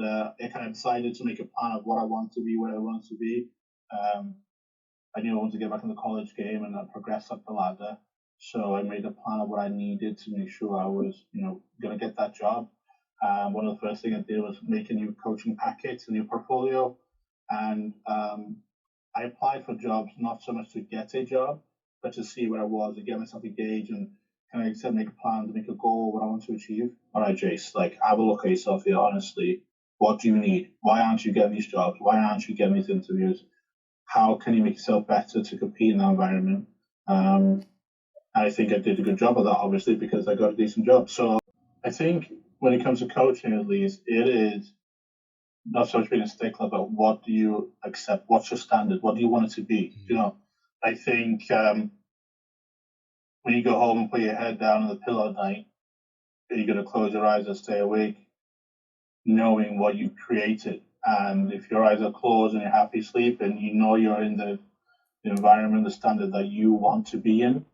I kind of decided to make a plan of what I want to be, where I want to be. I knew I wanted to get back in the college game and progress up the ladder. So I made a plan of what I needed to make sure I was, going to get that job. One of the first things I did was make a new coaching package, a new portfolio, and I applied for jobs not so much to get a job, but to see where I was, to get myself engaged, and kind of make a plan, to make a goal, what I want to achieve. All right, Jace, have a look at yourself here, honestly. What do you need? Why aren't you getting these jobs? Why aren't you getting these interviews? How can you make yourself better to compete in that environment? I think I did a good job of that, obviously, because I got a decent job. So I think when it comes to coaching, at least, it is not so much being a stickler, but what do you accept? What's your standard? What do you want it to be? I think when you go home and put your head down on the pillow at night, you're going to close your eyes and stay awake, knowing what you created. And if your eyes are closed and you're happy sleeping, you know you're in the environment, the standard that you want to be in.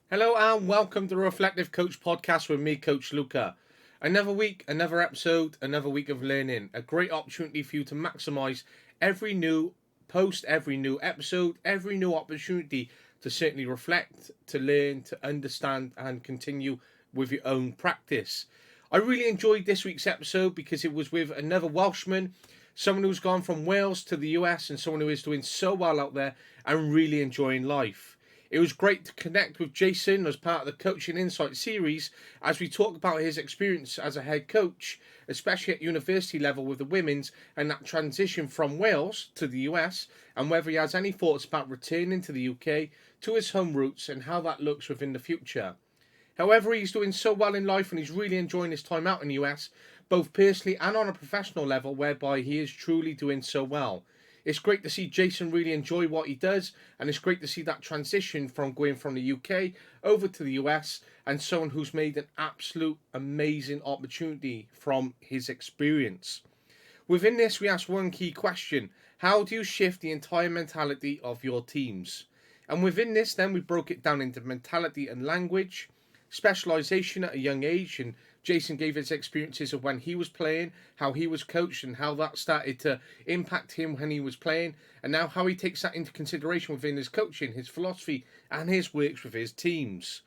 Hello and welcome to the Reflective Coach podcast with me, Coach Luca. Another week, another episode, another week of learning. A great opportunity for you to maximize every new post, every new episode, every new opportunity to certainly reflect, to learn, to understand and continue with your own practice. I really enjoyed this week's episode because it was with another Welshman, someone who's gone from Wales to the US and someone who is doing so well out there and really enjoying life. It was great to connect with Jason as part of the Coaching Insight series as we talk about his experience as a head coach, especially at university level with the women's and that transition from Wales to the US, and whether he has any thoughts about returning to the UK, to his home roots and how that looks within the future. However, he's doing so well in life and he's really enjoying his time out in the US, both personally and on a professional level, whereby he is truly doing so well. It's great to see Jason really enjoy what he does, and it's great to see that transition from going from the UK over to the US, and someone who's made an absolute amazing opportunity from his experience. Within this, we ask one key question: how do you shift the entire mentality of your teams? And within this, then we broke it down into mentality and language, specialization at a young age, and Jason gave his experiences of when he was playing, how he was coached, and how that started to impact him when he was playing, and now how he takes that into consideration within his coaching, his philosophy, and his works with his teams.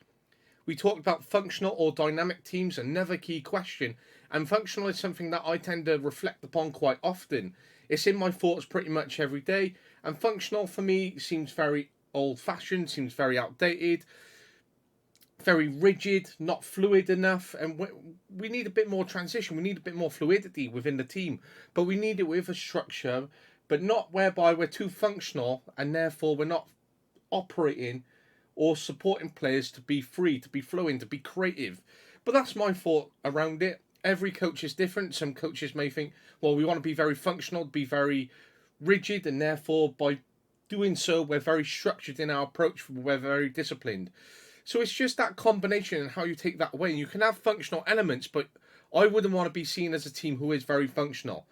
We talked about functional or dynamic teams, another key question, and functional is something that I tend to reflect upon quite often. It's in my thoughts pretty much every day, and functional for me seems very old-fashioned, seems very outdated, very rigid, not fluid enough, and we need a bit more transition. We need a bit more fluidity within the team, but we need it with a structure, but not whereby we're too functional and therefore we're not operating or supporting players to be free, to be flowing, to be creative. But that's my thought around it. Every coach is different. Some coaches may think, well, we want to be very functional, be very rigid, and therefore by doing so, we're very structured in our approach, we're very disciplined. So it's just that combination and how you take that away. And you can have functional elements, but I wouldn't want to be seen as a team who is very functional.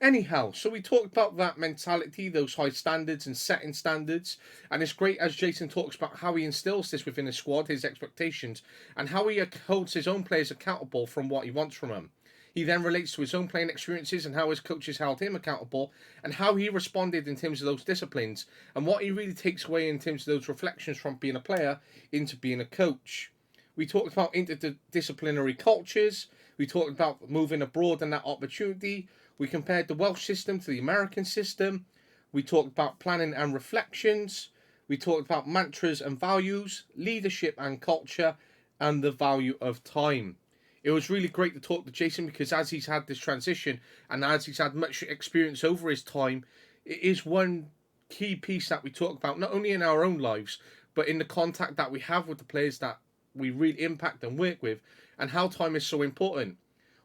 Anyhow, so we talked about that mentality, those high standards and setting standards. And it's great as Jason talks about how he instills this within his squad, his expectations, and how he holds his own players accountable from what he wants from them. He then relates to his own playing experiences and how his coaches held him accountable and how he responded in terms of those disciplines and what he really takes away in terms of those reflections from being a player into being a coach. We talked about interdisciplinary cultures. We talked about moving abroad and that opportunity. We compared the Welsh system to the American system. We talked about planning and reflections. We talked about mantras and values, leadership and culture, and the value of time. It was really great to talk to Jason because as he's had this transition and as he's had much experience over his time, it is one key piece that we talk about, not only in our own lives, but in the contact that we have with the players that we really impact and work with, and how time is so important.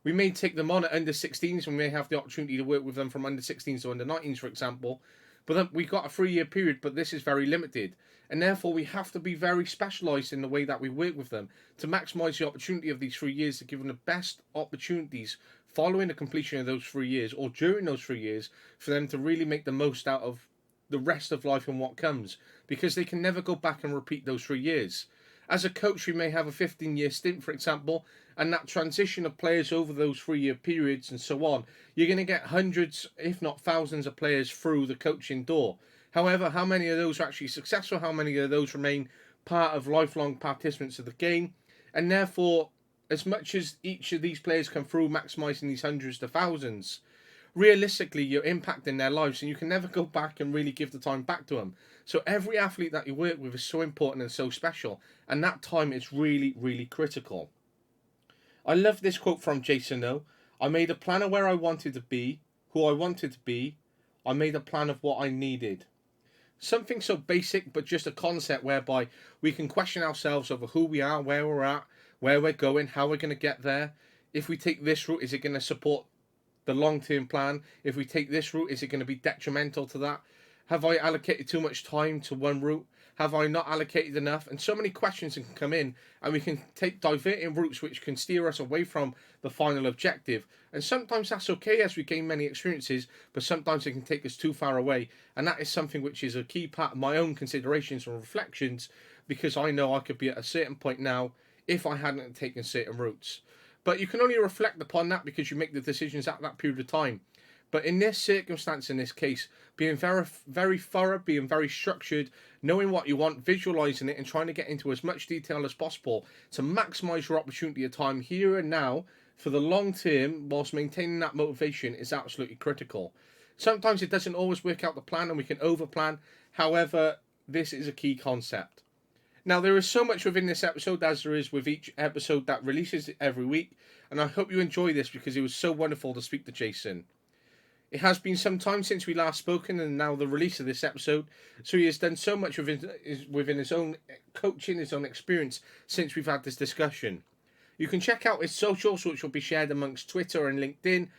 We may take them on at under 16s, and we may have the opportunity to work with them from under 16s to under 19s, for example. But then we got a 3-year period, but this is very limited. And therefore, we have to be very specialised in the way that we work with them to maximise the opportunity of these 3 years, to give them the best opportunities following the completion of those 3 years or during those 3 years for them to really make the most out of the rest of life and what comes, because they can never go back and repeat those 3 years. As a coach, we may have a 15-year stint, for example, and that transition of players over those 3-year periods and so on, you're going to get hundreds, if not thousands, of players through the coaching door. However, how many of those are actually successful? How many of those remain part of lifelong participants of the game? And therefore, as much as each of these players come through maximising these hundreds to thousands, realistically, you're impacting their lives, and you can never go back and really give the time back to them. So every athlete that you work with is so important and so special, and that time is really, really critical. I love this quote from Jason though. I made a plan of where I wanted to be, who I wanted to be. I made a plan of what I needed. Something so basic, but just a concept whereby we can question ourselves over who we are, where we're at, where we're going, how we're going to get there. If we take this route, is it going to support the long-term plan? If we take this route, is it going to be detrimental to that? Have I allocated too much time to one route? Have I not allocated enough? And so many questions can come in, and we can take diverting routes which can steer us away from the final objective. And sometimes that's okay as we gain many experiences, but sometimes it can take us too far away. And that is something which is a key part of my own considerations and reflections, because I know I could be at a certain point now if I hadn't taken certain routes. But you can only reflect upon that because you make the decisions at that period of time. But in this circumstance, in this case, being very, very thorough, being very structured, knowing what you want, visualizing it, and trying to get into as much detail as possible to maximize your opportunity of time here and now for the long term, whilst maintaining that motivation, is absolutely critical. Sometimes it doesn't always work out the plan, and we can overplan. However, this is a key concept. Now, there is so much within this episode, as there is with each episode that releases every week, and I hope you enjoy this because it was so wonderful to speak to Jason. It has been some time since we last spoken, and now the release of this episode, so he has done so much within his own coaching, his own experience, since we've had this discussion. You can check out his socials, which will be shared amongst Twitter and LinkedIn.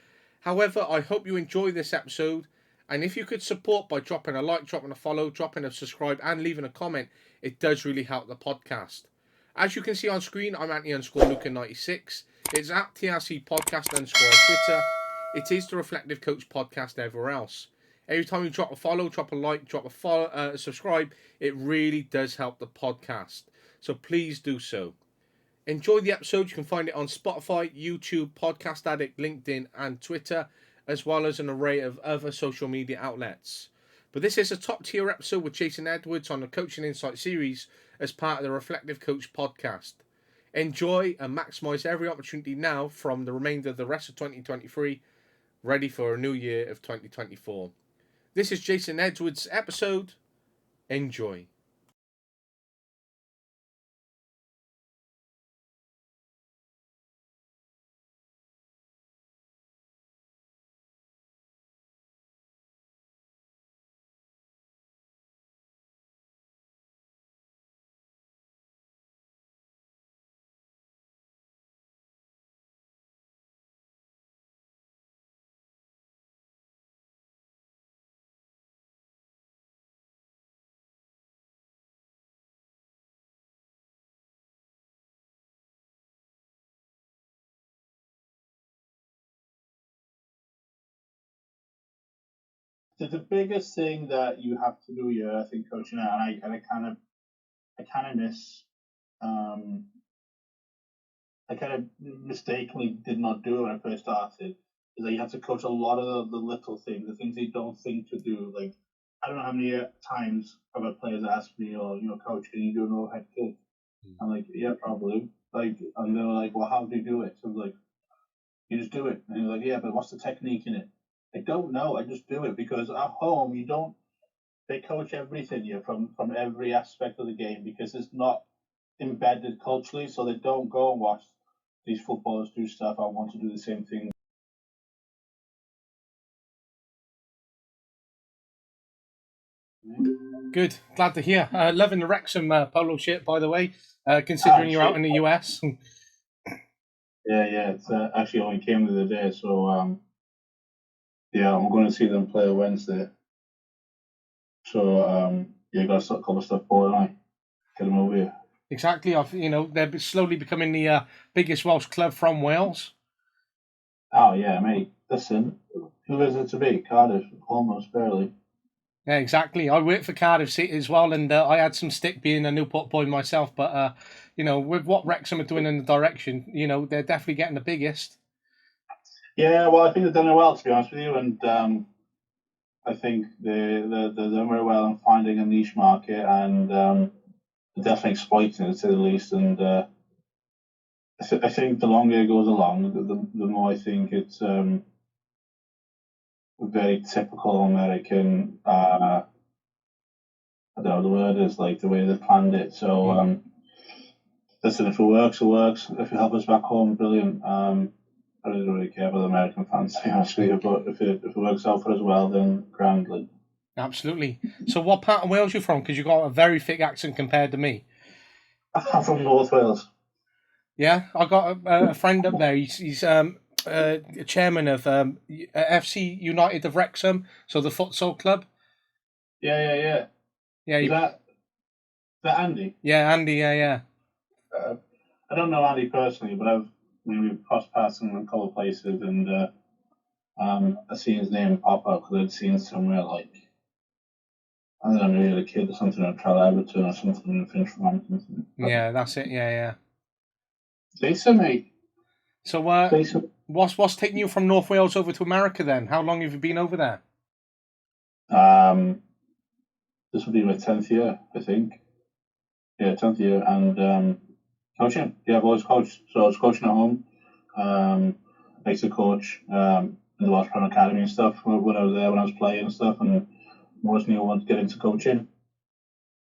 However, I hope you enjoy this episode, and if you could support by dropping a like, dropping a follow, dropping a subscribe, and leaving a comment, it does really help the podcast. As you can see on screen, I'm @Luca96. It's at TRC Podcast _ on Twitter. It is the Reflective Coach Podcast everywhere else. Every time you drop a follow, drop a like, drop a follow, subscribe, it really does help the podcast. So please do so. Enjoy the episode. You can find it on Spotify, YouTube, Podcast Addict, LinkedIn, and Twitter, as well as an array of other social media outlets. But this is a top tier episode with Jason Edwards on the Coaching Insight series as part of the Reflective Coach Podcast. Enjoy and maximize every opportunity now from the remainder of the rest of 2023, ready for a new year of 2024. This is Jason Edwards' episode. Enjoy. So the biggest thing that you have to do here, I think, coaching, and I kind of I kind of mistakenly did not do it when I first started, is that you have to coach a lot of the little things, the things you don't think to do. Like, I don't know how many times other players ask me, or, coach, can you do an overhead kick? I'm like, yeah, probably. Like, and they're like, well, how do you do it? So I'm like, you just do it. And he's like, yeah, but what's the technique in it? I don't know. I just do it because at home you don't. They coach everything here from every aspect of the game because it's not embedded culturally, so they don't go and watch these footballers do stuff. I want to do the same thing. Good. Glad to hear. Loving the Wrexham polo shirt, by the way. considering you're out in the US. Yeah. It's actually only came the other day, so yeah, I'm going to see them play Wednesday. So yeah, got a couple of stuff going on. Get them over here. Exactly. They're slowly becoming the biggest Welsh club from Wales. Oh yeah, mate. Listen, who is it to be? Cardiff, almost barely. Yeah, exactly. I worked for Cardiff City as well, and I had some stick being a Newport boy myself. But with what Wrexham are doing in the direction, they're definitely getting the biggest. Yeah, well, I think they've done it well, to be honest with you, and I think they're done very well in finding a niche market and definitely exploiting it to the least. And I think the longer it goes along, the more I think it's very typical American. I don't know the word is like the way they planned it. So listen, if it works, it works. If it helps us back home, brilliant. I don't really care about the American fans, to be honest with you, but if it works out for us well, then grandly. Absolutely. So, what part of Wales are you from? Because you've got a very thick accent compared to me. I'm from North Wales. Yeah, I got a friend up there. He's chairman of FC United of Wrexham, so the futsal club. Yeah. Yeah, Is that Andy? Yeah, Andy. Yeah. I don't know Andy personally, but we've crossed paths in a couple of places, and I seen his name pop up because I'd seen somewhere like I don't know, maybe a kid or something at Trial Everton or something in Finch Farm. Yeah, that's it. Yeah. Decent, mate. So, what's taking you from North Wales over to America then? How long have you been over there? This will be my 10th year, I think. Yeah, 10th year, and coaching. Yeah, I've always coached. So I was coaching at home. I used to coach in the Welsh British Academy and stuff when I was there, when I was playing and stuff, and most knew I wanted to get into coaching.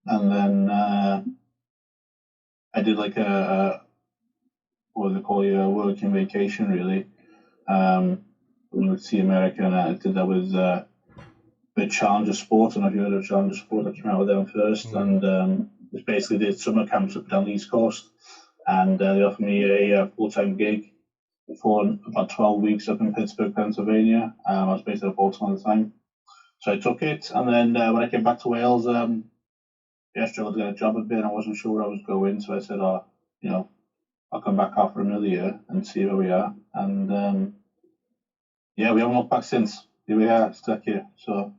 And then I did like what do they call you, a working vacation, really. We would see America, and I did that with the Challenger Sport. I don't know if you heard of Challenger Sport. I came out with them first, and it basically did summer camps up down the East Coast, and they offered me a full-time gig for about 12 weeks up in Pittsburgh, Pennsylvania. I was based at Baltimore at the time, so I took it, and then when I came back to Wales, I struggled to get a job a bit. I wasn't sure where I was going, so I said, I'll come back after another year and see where we are. And yeah, we haven't looked back since. Here we are, stuck here. So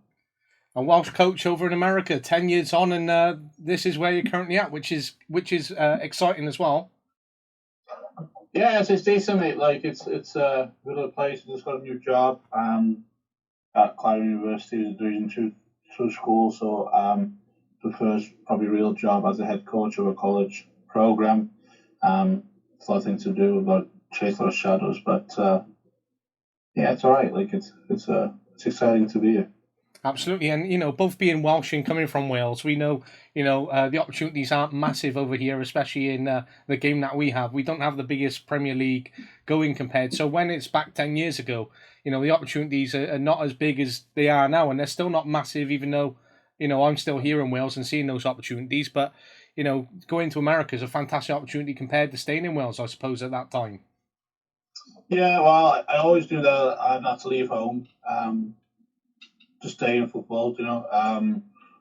a Welsh coach over in America, 10 years on, and this is where you're currently at, which is exciting as well. Yeah, it's decent, mate. Like it's a little place. I just got a new job at Clare University, as a Division two school. So the first probably real job as a head coach of a college program. It's a lot of things to do, about chase a lot of shadows, but yeah, it's all right. Like it's exciting to be here. Absolutely, and both being Welsh and coming from Wales, we know the opportunities aren't massive over here, especially in the game that we have. We don't have the biggest Premier League going compared. So when it's back 10 years ago, the opportunities are not as big as they are now, and they're still not massive. Even though I'm still here in Wales and seeing those opportunities, but going to America is a fantastic opportunity compared to staying in Wales, I suppose, at that time. Yeah, well, I always do that. I not to leave home. To stay in football,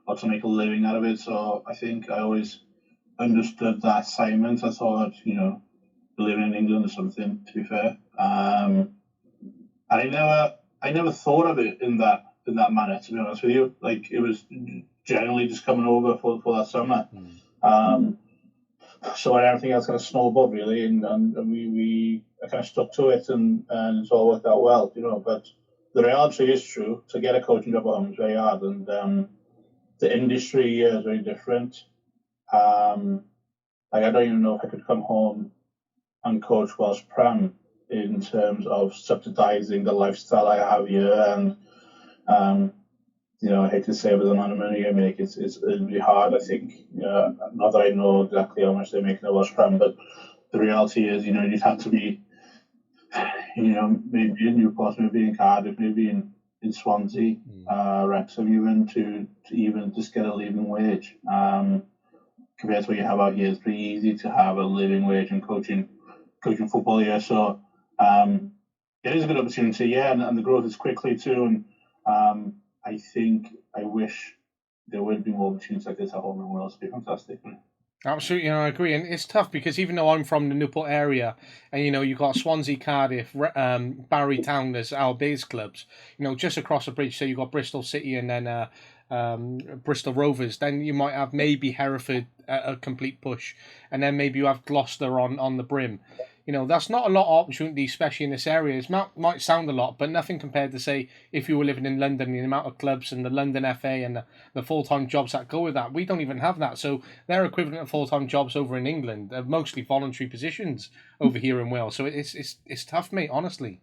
or to make a living out of it. So I think I always understood that assignment. I thought, living in England or something, to be fair. And I never thought of it in that manner, to be honest with you. Like it was generally just coming over for that summer. So everything else kind of snowballed really, and we kind of stuck to it, and it's all worked out well, But the reality is true. To get a coaching job at home is very hard, and the industry here is very different. Like I don't even know if I could come home and coach Welsh Prem in terms of subsidising the lifestyle I have here, and I hate to say, with the amount of money I make, it's really hard. I think, not that I know exactly how much they make in the Welsh Prem, but the reality is, you'd have to be, maybe in Newport, maybe in Cardiff, maybe in Swansea, Wrexham, even to even just get a living wage. compared to what you have out here, it's pretty easy to have a living wage and coaching football here. So it is a good opportunity, yeah, and the growth is quickly too. And I wish there would be more opportunities like this at home in Wales. It'd be fantastic. Absolutely, I agree, and it's tough because even though I'm from the Newport area, and you've got Swansea, Cardiff, Barry Town as our base clubs, just across the bridge. So you've got Bristol City and then Bristol Rovers. Then you might have maybe Hereford a complete push, and then maybe you have Gloucester on the brim. That's not a lot of opportunity, especially in this area. It might sound a lot, but nothing compared to, say, if you were living in London, the amount of clubs and the London FA and the full-time jobs that go with that. We don't even have that. So they're equivalent of full-time jobs over in England. They're mostly voluntary positions over here in Wales. So it's tough, mate, honestly.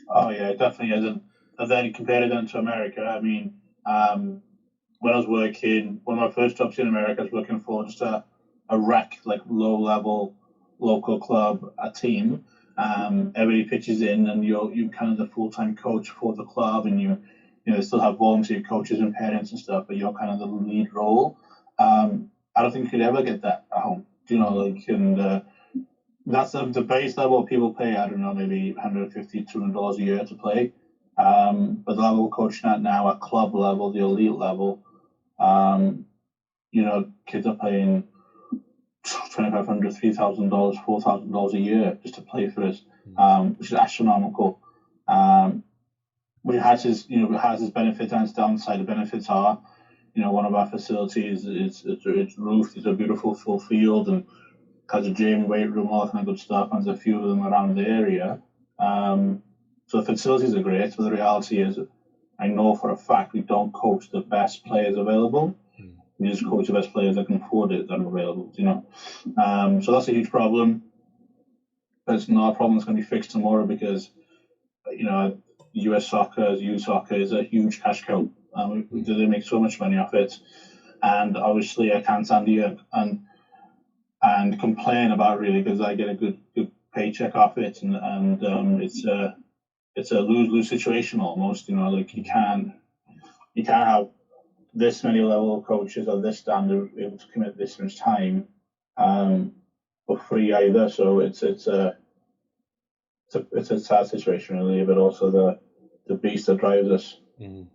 Oh, yeah, it definitely is. And then compared it to America, I mean, when I was working, one of my first jobs in America, I was working for just a rec, like low-level local club, a team. Everybody pitches in, and you're kind of the full-time coach for the club, and you still have volunteer coaches and parents and stuff, but you're kind of the lead role. I don't think you could ever get that at home. And that's the base level people pay. I don't know, maybe $150, $200 a year to play. But the level we're coaching at now, at club level, the elite level, kids are paying $2,500, $3,000, $4,000 a year just to play for us, which is astronomical. It has its benefits and its downside. The benefits are, one of our facilities it's roofed. It's a beautiful full field and has a gym, weight room, all that kind of good stuff. And there's a few of them around the area. So the facilities are great, but the reality is, I know for a fact we don't coach the best players available. We just coach the best players that can afford it that are available, So that's a huge problem. But it's not a problem that's going to be fixed tomorrow because, US soccer, youth soccer is a huge cash cow. They make so much money off it. And obviously I can't stand here and complain about it really because I get a good paycheck off it. And it's a lose-lose situation almost, like you can't have this many level of coaches of this standard able to commit this much time for free either. So it's a sad situation really, but also the beast that drives us. And,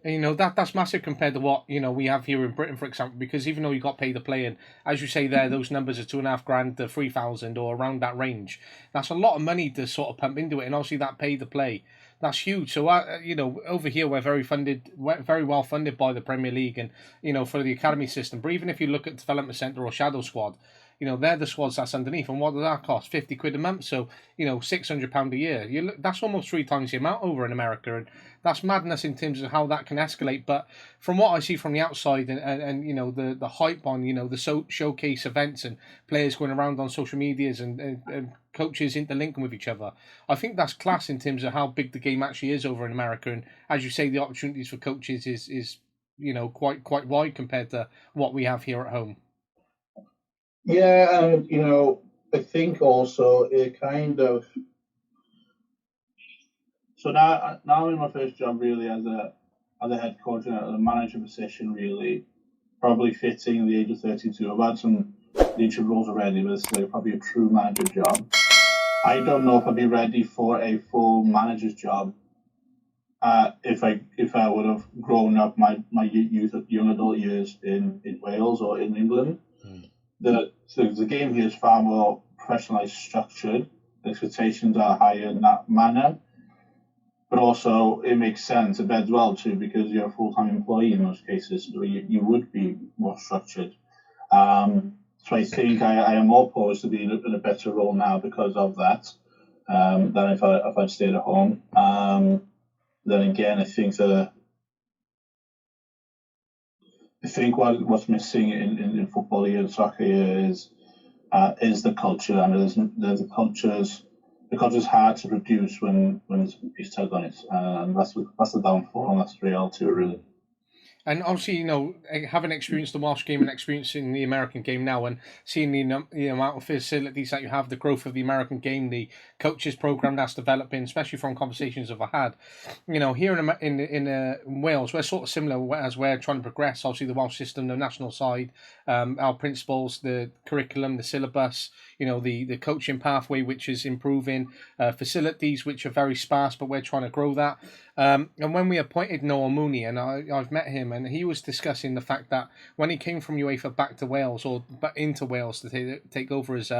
that's massive compared to what we have here in Britain, for example. Because even though you got pay to play, and as you say there, those numbers are $2,500 to 3,000 or around that range. That's a lot of money to sort of pump into it, and obviously that pay to play. That's huge. So, over here we're very well funded by the Premier League and, for the academy system. But even if you look at Development Centre or Shadow Squad, they're the squads that's underneath. And what does that cost? £50 a month. So, £600 a year. That's almost 3 times the amount over in America. And that's madness in terms of how that can escalate. But from what I see from the outside and the hype on, the showcase events and players going around on social medias and coaches interlinking with each other, I think that's class in terms of how big the game actually is over in America. And as you say, the opportunities for coaches is quite wide compared to what we have here at home. Yeah, and I think also it kind of. So now I'm in my first job really as a head coach and a manager position really, probably fitting the age of 32. I've had some leadership roles already, but it's like probably a true manager job. I don't know if I'd be ready for a full manager's job if I would have grown up my young adult years in Wales or in England. The game here is far more professionalized, structured. The expectations are higher in that manner, but also it makes sense. It beds well too because you're a full-time employee in most cases, so you would be more structured. So I think I am more poised to be in a better role now because of that than if I'd stayed at home. Then again, I think what's missing in football here and soccer here is the culture, and the culture's hard to produce when there's a piece tug on it, and that's the downfall, and that's the reality really. And obviously, having experienced the Welsh game and experiencing the American game now, and seeing the amount of facilities that you have, the growth of the American game, the coaches program that's developing, especially from conversations I've had, here in Wales, we're sort of similar as we're trying to progress. Obviously, the Welsh system, the national side, our principles, the curriculum, the syllabus, the coaching pathway, which is improving, facilities which are very sparse, but we're trying to grow that. And when we appointed Noel Mooney, and I've met him, and he was discussing the fact that when he came from UEFA back to Wales, or into Wales to take over as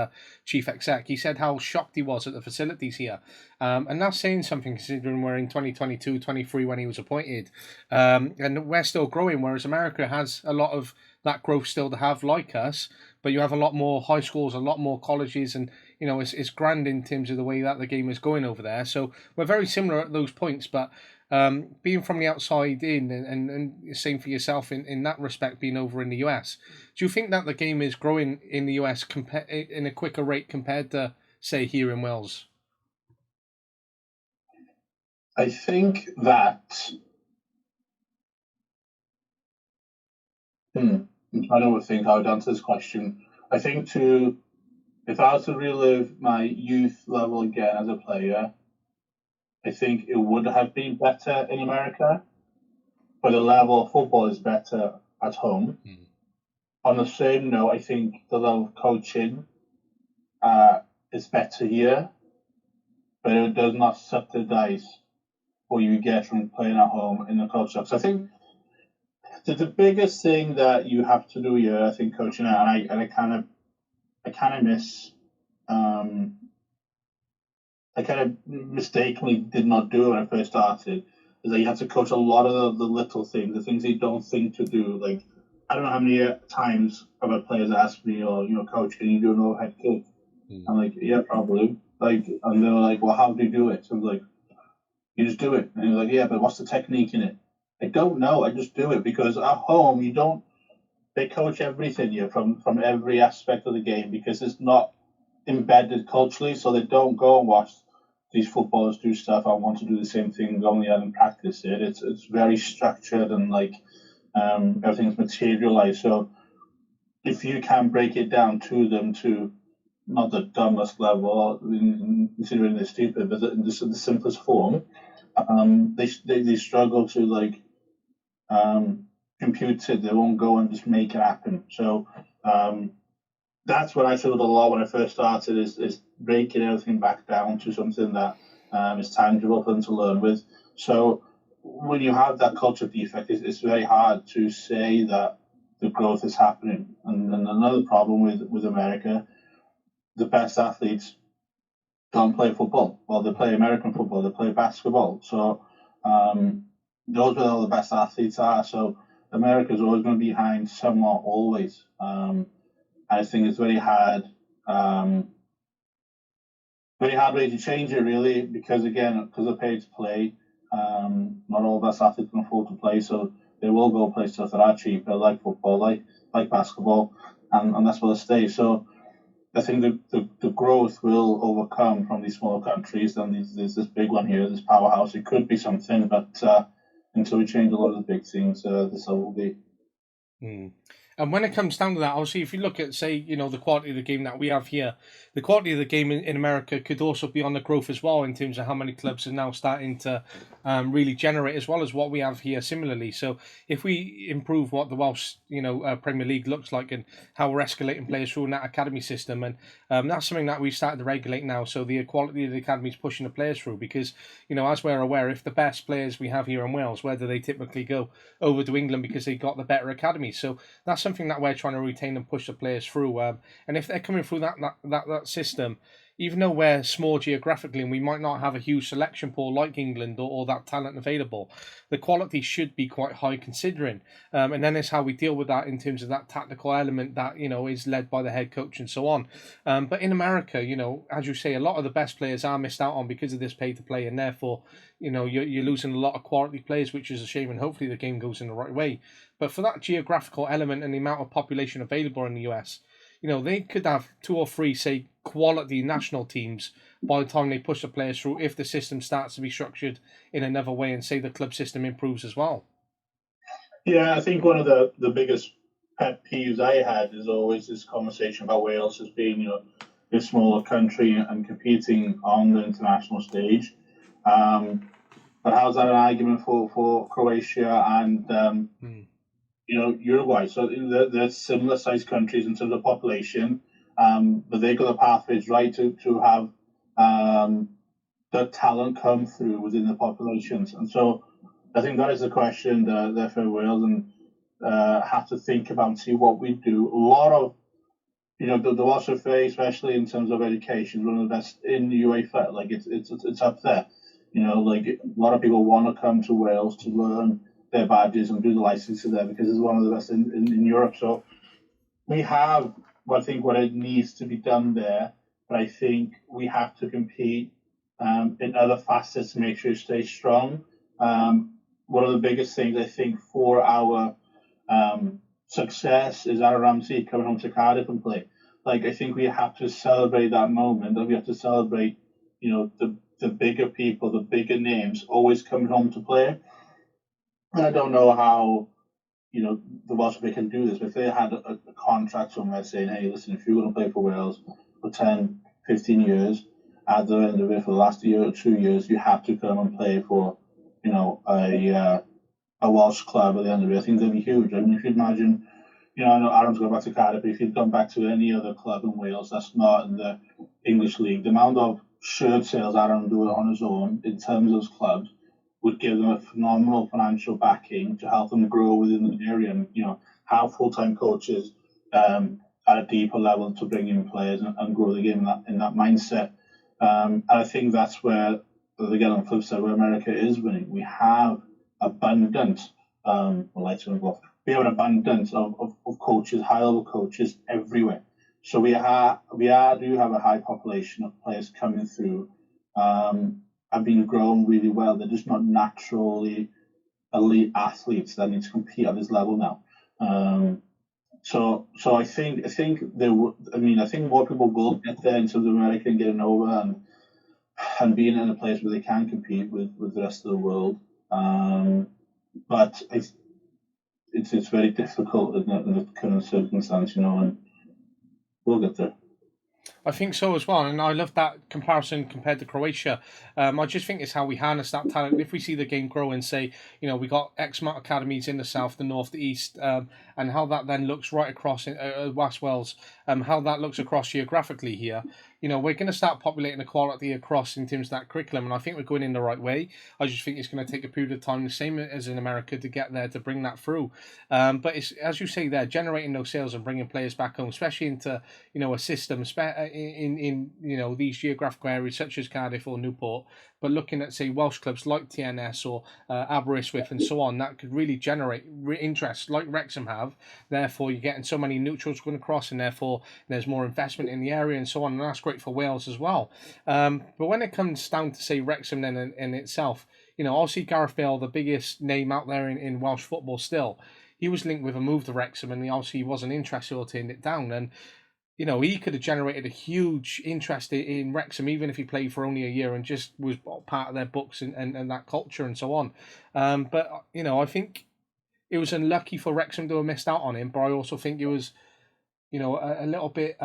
chief exec, he said how shocked he was at the facilities here. And that's saying something, considering we're in 2022, 23 when he was appointed. And we're still growing, whereas America has a lot of that growth still to have, like us, but you have a lot more high schools, a lot more colleges, and it's grand in terms of the way that the game is going over there. So we're very similar at those points, but being from the outside in, and same for yourself in that respect, being over in the US, do you think that the game is growing in the US in a quicker rate compared to, say, here in Wales? I think that I'm trying to think how I'd answer this question. I think if I was to relive my youth level again as a player, I think it would have been better in America, but the level of football is better at home. On the same note, I think the level of coaching is better here, but it does not subsidize what you get from playing at home in the coach shop. So I think the biggest thing that you have to do here, I think, coaching out, and I kind of miss. I kind of mistakenly did not do it when I first started, is that you have to coach a lot of the little things, the things you don't think to do. Like, I don't know how many times I've had players ask me, or, coach, can you do an overhead kick? I'm like, yeah, probably. Like, and they're like, well, how do you do it? So I'm like, you just do it. And he's like, yeah, but what's the technique in it? I don't know. I just do it, because at home they coach everything here from every aspect of the game, because it's not embedded culturally, so they don't go and watch these footballers do stuff. I want to do the same thing, only and practice it. It's very structured, and like everything's materialized. So if you can break it down to them to not the dumbest level, considering they're stupid, but in the simplest form, they struggle to like compute it. They won't go and just make it happen. So that's what I struggled a lot when I first started, is breaking everything back down to something that is tangible for them to learn with. So when you have that culture defect, it's very hard to say that the growth is happening. And another problem with America, the best athletes don't play football. Well, they play American football, they play basketball. So those are all the best athletes are. So America's always going to be behind somewhat, always. I think it's very hard way to change it, really, because they're paid to play. Not all of us athletes can afford to play, so they will go play stuff that are cheaper, like football, like basketball, and that's where they stay. So I think the growth will overcome from these smaller countries, and there's this big one here, this powerhouse. It could be something, but until we change a lot of the big things, this will be. And when it comes down to that, obviously, if you look at, say, the quality of the game that we have here, the quality of the game in America could also be on the growth as well, in terms of how many clubs are now starting to really generate, as well as what we have here similarly. So if we improve what the Welsh, Premier League looks like, and how we're escalating players through that academy system, and that's something that we've started to regulate now. So the quality of the academy is pushing the players through, because, as we're aware, if the best players we have here in Wales, where do they typically go? Over to England, because they got the better academy. So that's something that we're trying to retain and push the players through. And if they're coming through that system, even though we're small geographically and we might not have a huge selection pool like England, or that talent available, the quality should be quite high considering. And then it's how we deal with that in terms of that tactical element that, is led by the head coach and so on. But in America, as you say, a lot of the best players are missed out on because of this pay to play, and therefore, you're losing a lot of quality players, which is a shame, and hopefully the game goes in the right way. But for that geographical element and the amount of population available in the US, they could have 2 or 3, say, quality national teams by the time they push the players through, if the system starts to be structured in another way, and say the club system improves as well. Yeah, I think one of the biggest pet peeves I had is always this conversation about Wales as being, a smaller country and competing on the international stage. Um, but how's that an argument for Croatia and Hmm. Uruguay? So they're similar sized countries in terms of population, but they've got the pathways right to have um, the talent come through within the populations. And so I think that is the question that for Wales and have to think about and see what we do. A lot of the Welsh FA, especially in terms of education, is one of the best in the UEFA. Like it's up there. Like a lot of people want to come to Wales to learn their badges and do the licensing there because it's one of the best in Europe. So we have, I think, what it needs to be done there, but I think we have to compete in other facets to make sure it stays strong. One of the biggest things I think for our success is Aaron Ramsey coming home to Cardiff and play. Like I think we have to celebrate that moment, and we have to celebrate, the bigger people, the bigger names, always coming home to play. And I don't know how the Welsh they can do this. But if they had a contract somewhere saying, hey, listen, if you're going to play for Wales for 10, 15 years, at the end of it for the last year or 2 years, you have to come and play for, a Welsh club at the end of it. I think that'd be huge. I mean, if you imagine, I know Aaron's going back to Cardiff, but if he'd gone back to any other club in Wales that's not in the English league, the amount of shirt sales Aaron do on his own in terms of those clubs would give them a phenomenal financial backing to help them grow within the area and, have full-time coaches at a deeper level to bring in players and grow the game in that mindset. And I think that's where, again, on the flip side, where America is winning. We have abundant, we have an abundance of coaches, high-level coaches everywhere. So do have a high population of players coming through. Have been grown really well. They're just not naturally elite athletes that need to compete at this level now. So I think there. I think more people will get there in terms of America and getting over and being in a place where they can compete with the rest of the world. But it's very difficult in the current circumstance, and we'll get there. I think so as well, and I love that comparison compared to Croatia. I just think it's how we harness that talent. If we see the game grow and say, we got X amount of academies in the south, the north, the east, and how that then looks right across in West Wales, how that looks across geographically here. We're going to start populating equality across in terms of that curriculum, and I think we're going in the right way. I just think it's going to take a period of time, the same as in America, to get there to bring that through. But it's, as you say there, generating those sales and bringing players back home, especially into a system in these geographical areas such as Cardiff or Newport, but looking at say Welsh clubs like TNS or Aberystwyth and so on, that could really generate interest like Wrexham have. Therefore, you're getting so many neutrals going across, and therefore there's more investment in the area and so on, and that's great for Wales as well. But when it comes down to say Wrexham then in itself, obviously Gareth Bale, the biggest name out there in Welsh football still, he was linked with a move to Wrexham, and obviously he wasn't interested or turned it down. And he could have generated a huge interest in Wrexham, even if he played for only a year and just was part of their books and that culture and so on. But I think it was unlucky for Wrexham to have missed out on him, but I also think it was, a little bit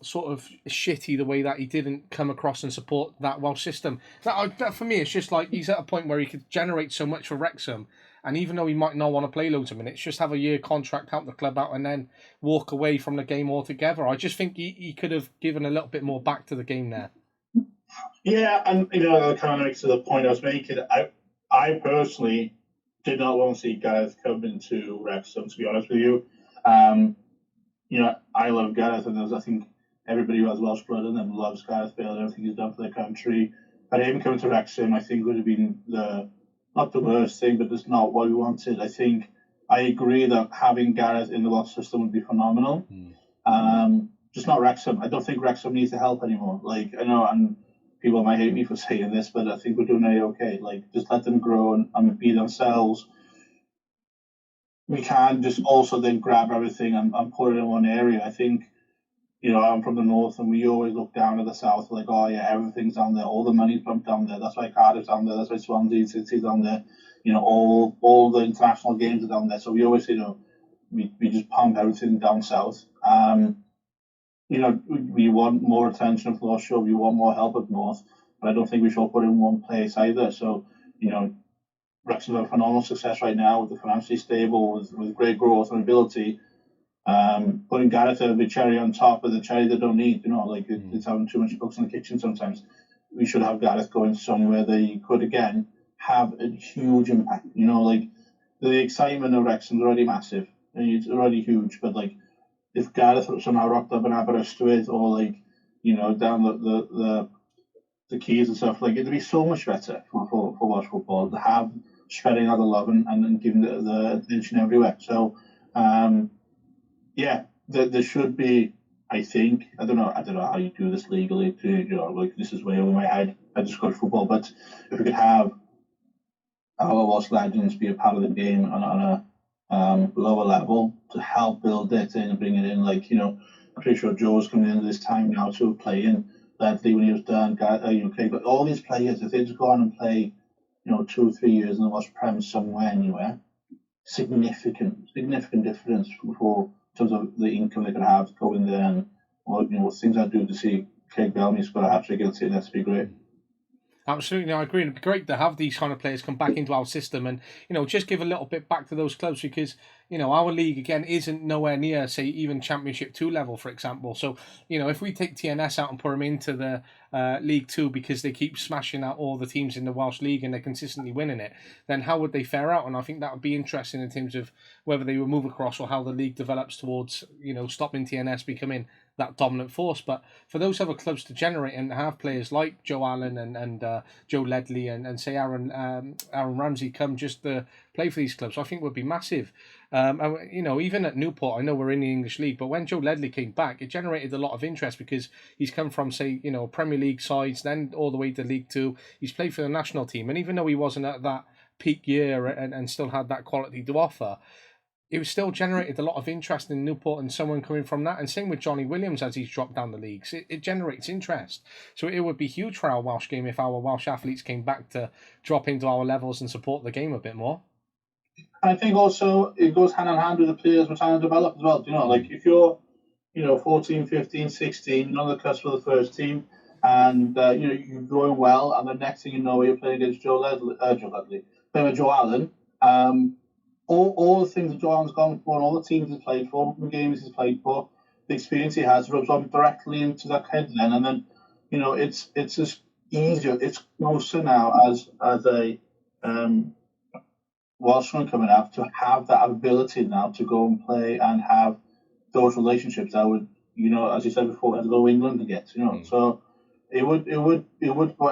sort of shitty the way that he didn't come across and support that Welsh system. That for me, it's just like he's at a point where he could generate so much for Wrexham, and even though he might not want to play loads of minutes, just have a year contract, help the club out, and then walk away from the game altogether. I just think he could have given a little bit more back to the game there. Yeah, and that kind of makes to the point I was making. I personally did not want to see Gareth come into Wrexham, to be honest with you. I love Gareth, and I think everybody who has Welsh blood in them loves Gareth Bale and everything he's done for their country. But him coming to Wrexham, I think, would have been not the worst thing, but just not what we wanted. I agree that having Gareth in the Welsh system would be phenomenal. Just not Wrexham. I don't think Wrexham needs the help anymore. Like, I know, and people might hate me for saying this, but I think we're doing okay. Like, just let them grow and be themselves. We can just also then grab everything and put it in one area. I think, I'm from the north and we always look down at the south like, oh yeah, everything's down there. All the money's pumped down there. That's why Cardiff's down there. That's why Swansea City's down there. all the international games are down there. So we always say, we just pump everything down south. We want more attention, of course, sure, we want more help up north, but I don't think we should put it in one place either. So, Wrexham have phenomenal success right now with the financially stable, with great growth and ability. Putting Gareth a bit cherry on top of the cherry they don't need, it's having too much cooks in the kitchen sometimes. We should have Gareth going somewhere that he could, again, have a huge impact. The excitement of Wrexham's already massive. It's already huge, but if Gareth somehow rocked up in Aberystwyth or down the keys and stuff, it'd be so much better for Welsh football to have spreading out the love and giving the attention everywhere. So there should be, I think, I don't know how you do this legally, this is way over my head, I just got football, but if we could have our Welsh legends be a part of the game on a lower level to help build it in and bring it in, I'm pretty sure Joe's coming in this time now to play in Ledley when he was done, UK, but all these players, if they just go on and play, 2 or 3 years in the Welsh Prem somewhere, anywhere, significant difference for in terms of the income they could have to go in there and things I do to see Craig Bellamy's got a hat-trick against it, that's be great. Absolutely, I agree. It'd be great to have these kind of players come back into our system and, just give a little bit back to those clubs because, our league, again, isn't nowhere near, say, even Championship 2 level, for example. So, if we take TNS out and put them into the League 2 because they keep smashing out all the teams in the Welsh League and they're consistently winning it, then how would they fare out? And I think that would be interesting in terms of whether they would move across or how the league develops towards, stopping TNS becoming that dominant force. But for those other clubs to generate and have players like Joe Allen and Joe Ledley and say Aaron Ramsey come just to play for these clubs, I think would be massive. Even at Newport, I know we're in the English League, but when Joe Ledley came back, it generated a lot of interest because he's come from, say, Premier League sides, then all the way to League 2. He's played for the national team, and even though he wasn't at that peak year and still had that quality to offer, it was still generated a lot of interest in Newport and someone coming from that. And same with Johnny Williams as he's dropped down the leagues. It generates interest. So it would be huge for our Welsh game if our Welsh athletes came back to drop into our levels and support the game a bit more. I think also it goes hand in hand with the players we're trying to develop as well. If you're, 14, 15, 16, you're on the cusp of the first team, and you're going well, and the next thing you know, you're playing against Joe Ledley, playing with Joe Allen. All the things that Joe Allen's gone for, and all the teams he's played for, the games he's played for, the experience he has rubs on directly into that kid then, and then it's just easier. It's closer now as a Welshman coming up to have that ability now to go and play and have those relationships that would, as you said before, had to go to England to get, So it would go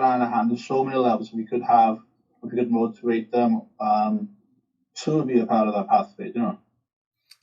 hand in hand on so many levels. If we could motivate them to be a part of that pathway,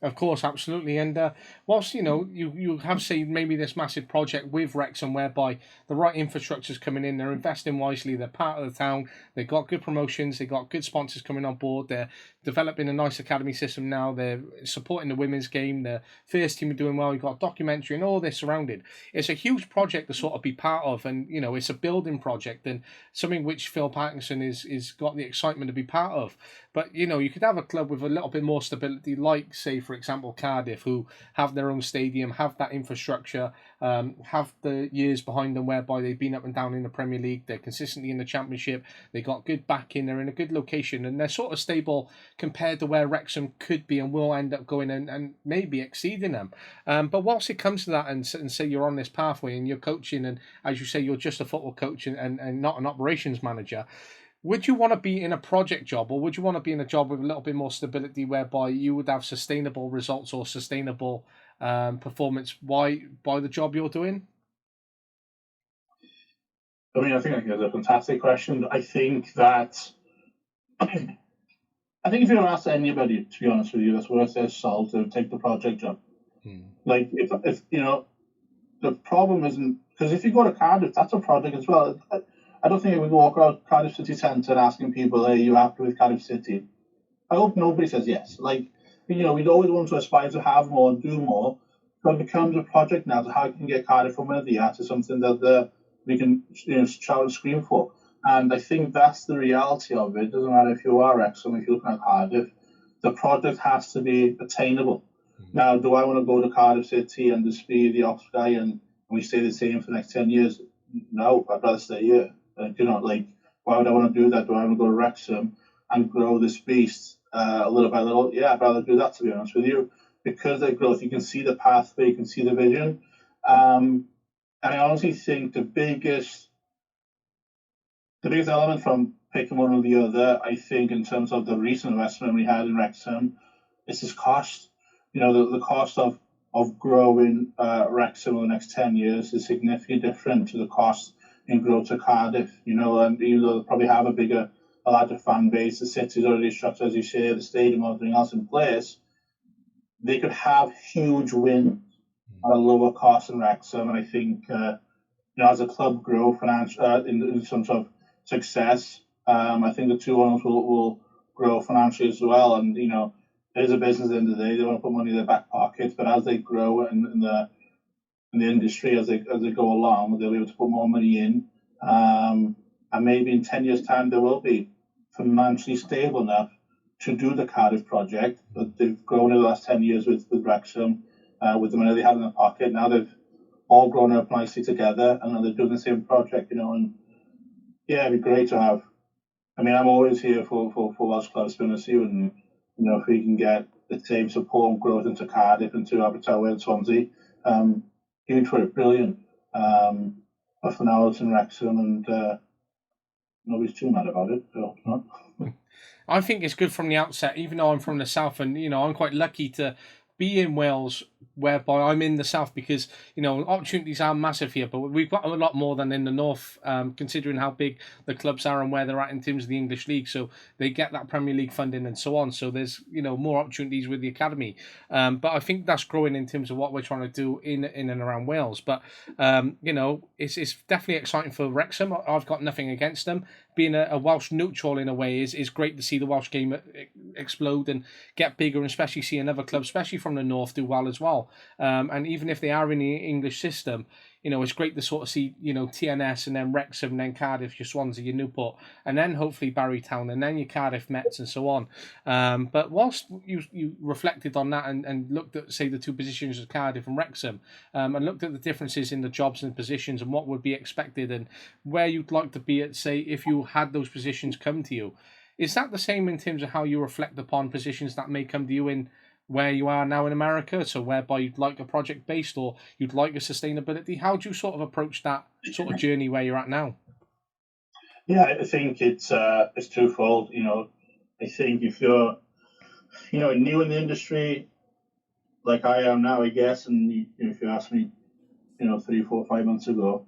Of course, absolutely. And whilst, you have seen maybe this massive project with Wrexham whereby the right infrastructure's coming in, they're investing wisely, they're part of the town, they've got good promotions, they've got good sponsors coming on board, they're developing a nice academy system now, they're supporting the women's game, the first team are doing well, you've got a documentary and all this surrounded. It's a huge project to sort of be part of, and, it's a building project and something which Phil Parkinson is got the excitement to be part of. But, you could have a club with a little bit more stability, like, say, for example, Cardiff, who have their own stadium, have that infrastructure, have the years behind them whereby they've been up and down in the Premier League, they're consistently in the Championship, they got good backing, they're in a good location, and they're sort of stable compared to where Wrexham could be and will end up going and maybe exceeding them. But whilst it comes to that and say you're on this pathway and you're coaching, and as you say, you're just a football coach and not an operations manager, would you want to be in a project job, or would you want to be in a job with a little bit more stability whereby you would have sustainable results or sustainable performance by the job you're doing? I think that's a fantastic question. I think that if you're asked anybody, to be honest with you, that's worth their salt to take the project job. If the problem isn't, because if you go to Cardiff, that's a project as well. I don't think we would walk around Cardiff City Centre asking people, "Hey, you happy with Cardiff City?" I hope nobody says yes. We'd always want to aspire to have more and do more, but it becomes a project now to how can we get Cardiff from where they are to something that we can shout and scream for. And I think that's the reality of it. It doesn't matter if you are Wrexham, if you're looking at Cardiff, the project has to be attainable. Now, do I want to go to Cardiff City and just be the ops guy and we stay the same for the next 10 years? No, I'd rather stay here. Why would I want to do that? Do I want to go to Wrexham and grow this beast little by little? Yeah, I'd rather do that, to be honest with you. Because of growth, you can see the pathway, you can see the vision. And I honestly think the biggest element from picking one or the other, I think, in terms of the recent investment we had in Wrexham, is this cost. The cost of growing Wrexham over the next 10 years is significantly different to the cost in growth to Cardiff. And even though they'll probably have a larger fan base, the city's already structured, as you say, the stadium, everything else in place, they could have huge wins at a lower cost in Wrexham. And I think, as a club grow financial in terms of success, I think the two owners will grow financially as well. And it is a business at the end of the day. They want to put money in their back pockets, but as they grow in the industry, as they go along, they'll be able to put more money in. And maybe in 10 years' time, they will be financially stable enough to do the Cardiff project. But they've grown in the last 10 years with Wrexham, with the money they have in their pocket. Now they've all grown up nicely together, and they're doing the same project, And yeah, it'd be great to have. I mean, I'm always here for Welsh clubs, to be honest with you, and if we can get the same support and growth into Cardiff, into Abertawe and Swansea, huge for it, brilliant. But for now, it's in Wrexham, and nobody's too mad about it. So, I think it's good from the outset, even though I'm from the south, and I'm quite lucky to be in Wales, whereby I'm in the south, because opportunities are massive here, but we've got a lot more than in the north, considering how big the clubs are and where they're at in terms of the English league. So they get that Premier League funding and so on. So there's more opportunities with the academy. But I think that's growing in terms of what we're trying to do in and around Wales. But it's definitely exciting for Wrexham. I've got nothing against them. Being a Welsh neutral in a way is great to see the Welsh game explode and get bigger, and especially see another club, especially from the north, do well as well. And even if they are in the English system, it's great to sort of see, TNS and then Wrexham and then Cardiff, your Swansea, your Newport, and then hopefully Barrytown and then your Cardiff Mets and so on. But whilst you reflected on that and looked at, say, the two positions of Cardiff and Wrexham, and looked at the differences in the jobs and positions and what would be expected and where you'd like to be at, say, if you had those positions come to you, is that the same in terms of how you reflect upon positions that may come to you in where you are now in America, so whereby you'd like a project based or you'd like a sustainability? How do you sort of approach that sort of journey where you're at now? Yeah, I think it's twofold. I think if you're new in the industry, like I am now, I guess, and if you asked me, 3, 4, 5 months ago,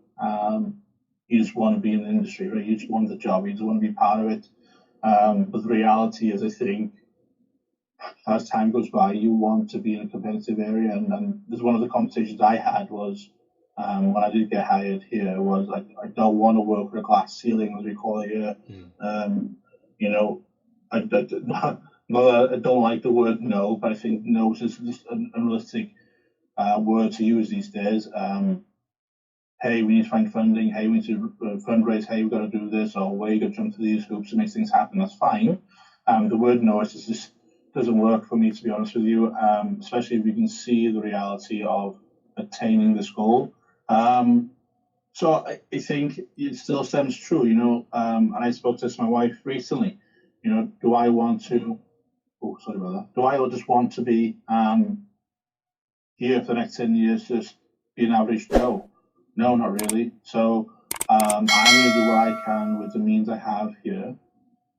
you just want to be in the industry, right? You just want the job, you just want to be part of it. But the reality is, I think, as time goes by, you want to be in a competitive area. And there's one of the conversations I had was, when I did get hired here, was I don't want to work with a glass ceiling, as we call it here. I don't like the word no, but I think no is just an unrealistic word to use these days. Hey, we need to find funding. Hey, we need to fundraise. Hey, we've got to do this, or where you got to jump through these hoops to make things happen. That's fine. The word no is just doesn't work for me, to be honest with you, especially if you can see the reality of attaining this goal. So I think it still stems true, and I spoke to my wife recently, do I want to, sorry about that, do I just want to be here for the next 10 years, just be an average Joe? No, not really. So I'm going to do what I can with the means I have here.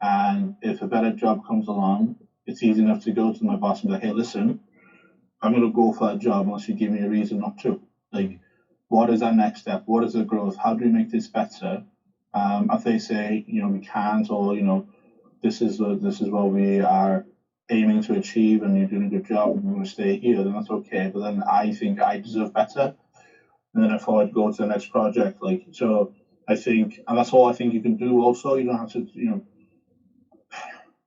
And if a better job comes along, it's easy enough to go to my boss and be like, hey, listen, I'm going to go for that job unless you give me a reason not to. Like, what is our next step? What is the growth? How do we make this better? If they say, we can't, or, this is what we are aiming to achieve and you're doing a good job and we're going to stay here, then that's okay. But then I think I deserve better. And then I thought I'd go to the next project. So I think, and that's all I think you can do also. You don't have to,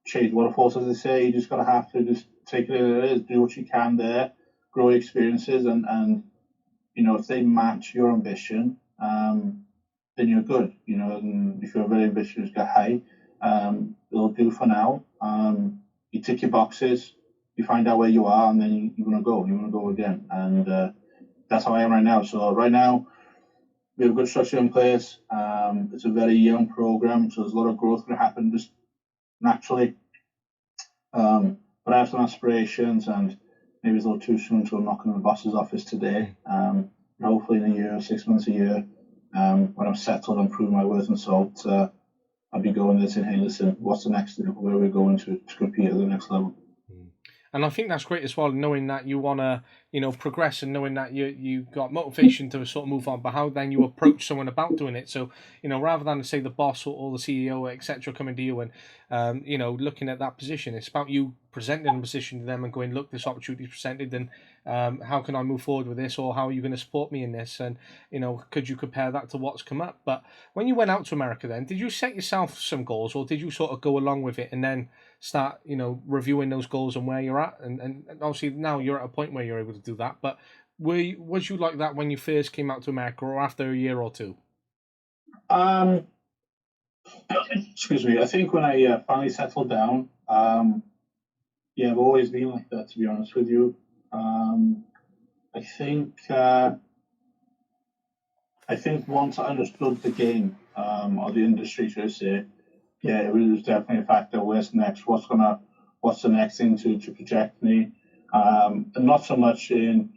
chase waterfalls, as they say. You just have to just take it as it is, do what you can there, grow your experiences, and if they match your ambition, then you're good. And if you're a very ambitious guy, it'll do for now. You tick your boxes, you find out where you are, and then you want to go. You want to go again, and that's how I am right now. So right now, we have a good structure in place. It's a very young program, so there's a lot of growth going to happen just naturally. But I have some aspirations, and maybe it's a little too soon to knock on the boss's office today. But hopefully in a year, 6 months, a year, when I'm settled and prove my worth and salt, I'll be going there saying, hey, listen, what's the next, where we're going to compete at the next level. And I think that's great as well, knowing that you want to, progress, and knowing that you got motivation to sort of move on, but how then you approach someone about doing it. So, rather than say the boss or the CEO, etc., coming to you and, looking at that position, it's about you presenting a position to them and going, look, this opportunity is presented, and how can I move forward with this, or how are you going to support me in this? And, could you compare that to what's come up? But when you went out to America then, did you set yourself some goals, or did you sort of go along with it and then start, reviewing those goals and where you're at? And obviously now you're at a point where you're able to do that. But was you like that when you first came out to America, or after a year or two? Excuse me. I think when I finally settled down, yeah, I've always been like that, to be honest with you. I think once I understood the game, or the industry, should I say, yeah, it was definitely a factor. Where's next? What's the next thing to project me? And not so much in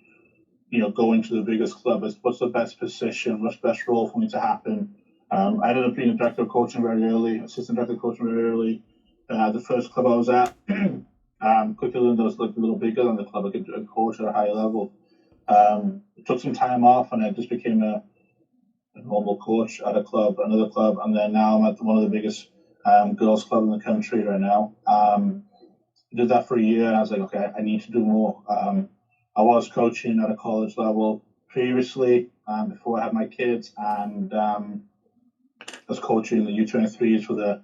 going to the biggest club, as what's the best position, what's the best role for me to happen. I ended up being a director of coaching very early, assistant director of coaching very early. The first club I was at, quickly learned I was like a little bigger than the club. I could coach at a higher level. Took some time off, and I just became a normal coach at another club, and then now I'm at one of the biggest girls' club in the country right now. Did that for a year, and I was like, okay, I need to do more. I was coaching at a college level previously, before I had my kids, and I was coaching the U23s for the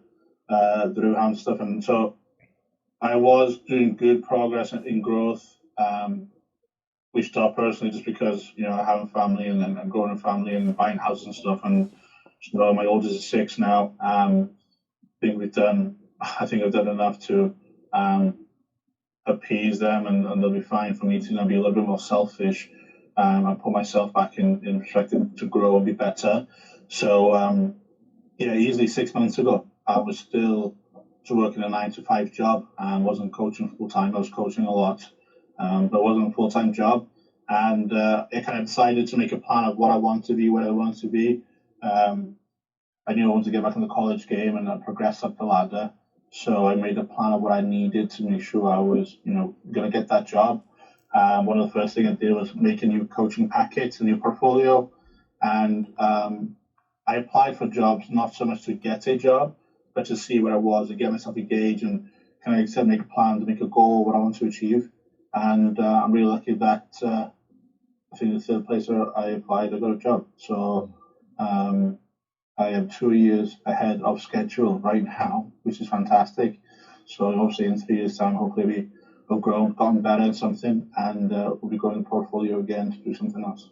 Ruhan stuff, and so I was doing good progress in growth. We stopped personally just because having family and growing a family and buying houses and stuff, and my oldest is 6 now. I think I've done enough to appease them, and they'll be fine for me to be a little bit more selfish, and put myself back in perspective to grow and be better. So easily 6 months ago, I was still working a 9 to 5 job and wasn't coaching full time. I was coaching a lot, but it wasn't a full time job. And I kind of decided to make a plan of what I want to be, where I want to be. I knew I wanted to get back in the college game and progress up the ladder. So I made a plan of what I needed to make sure I was, going to get that job. One of the first things I did was make a new coaching package, a new portfolio, and I applied for jobs not so much to get a job, but to see where I was and get myself engaged and kind of make a plan to make a goal what I want to achieve. And I'm really lucky that I think the third place where I applied, I got a job. So I am 2 years ahead of schedule right now, which is fantastic. So obviously in 3 years' time, hopefully we've gotten better at something, and we'll be growing the portfolio again to do something else.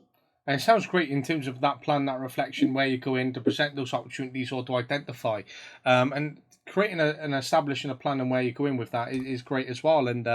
And it sounds great in terms of that plan, that reflection, where you go in to present those opportunities or to identify. And creating and establishing a plan and where you go in with that is great as well. And,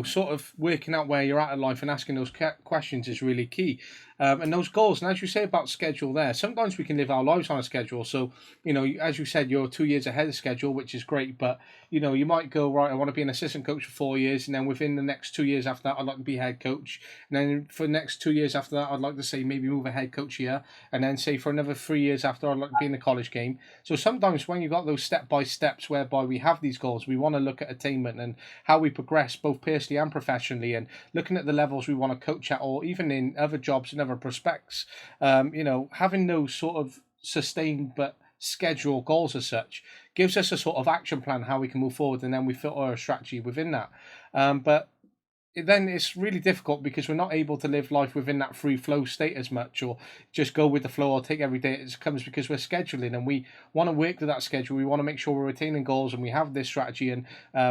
sort of working out where you're at in life and asking those questions is really key. And those goals, and as you say about schedule there, sometimes we can live our lives on a schedule. So, as you said, you're 2 years ahead of schedule, which is great. But, you might go, right, I want to be an assistant coach for 4 years. And then within the next 2 years after that, I'd like to be head coach. And then for the next 2 years after that, I'd like to say maybe move a head coach here. And then say for another 3 years after, I'd like to be in the college game. So sometimes when you've got those step-by-steps whereby we have these goals, we want to look at attainment and how we progress both personally and professionally, and looking at the levels we want to coach at, or even in other jobs and other prospects. Having those sort of sustained but schedule goals as such gives us a sort of action plan how we can move forward, and then we fit our strategy within that. But then it's really difficult because we're not able to live life within that free flow state as much, or just go with the flow, or take every day as it comes, because we're scheduling and we want to work to that schedule. We want to make sure we're attaining goals and we have this strategy, and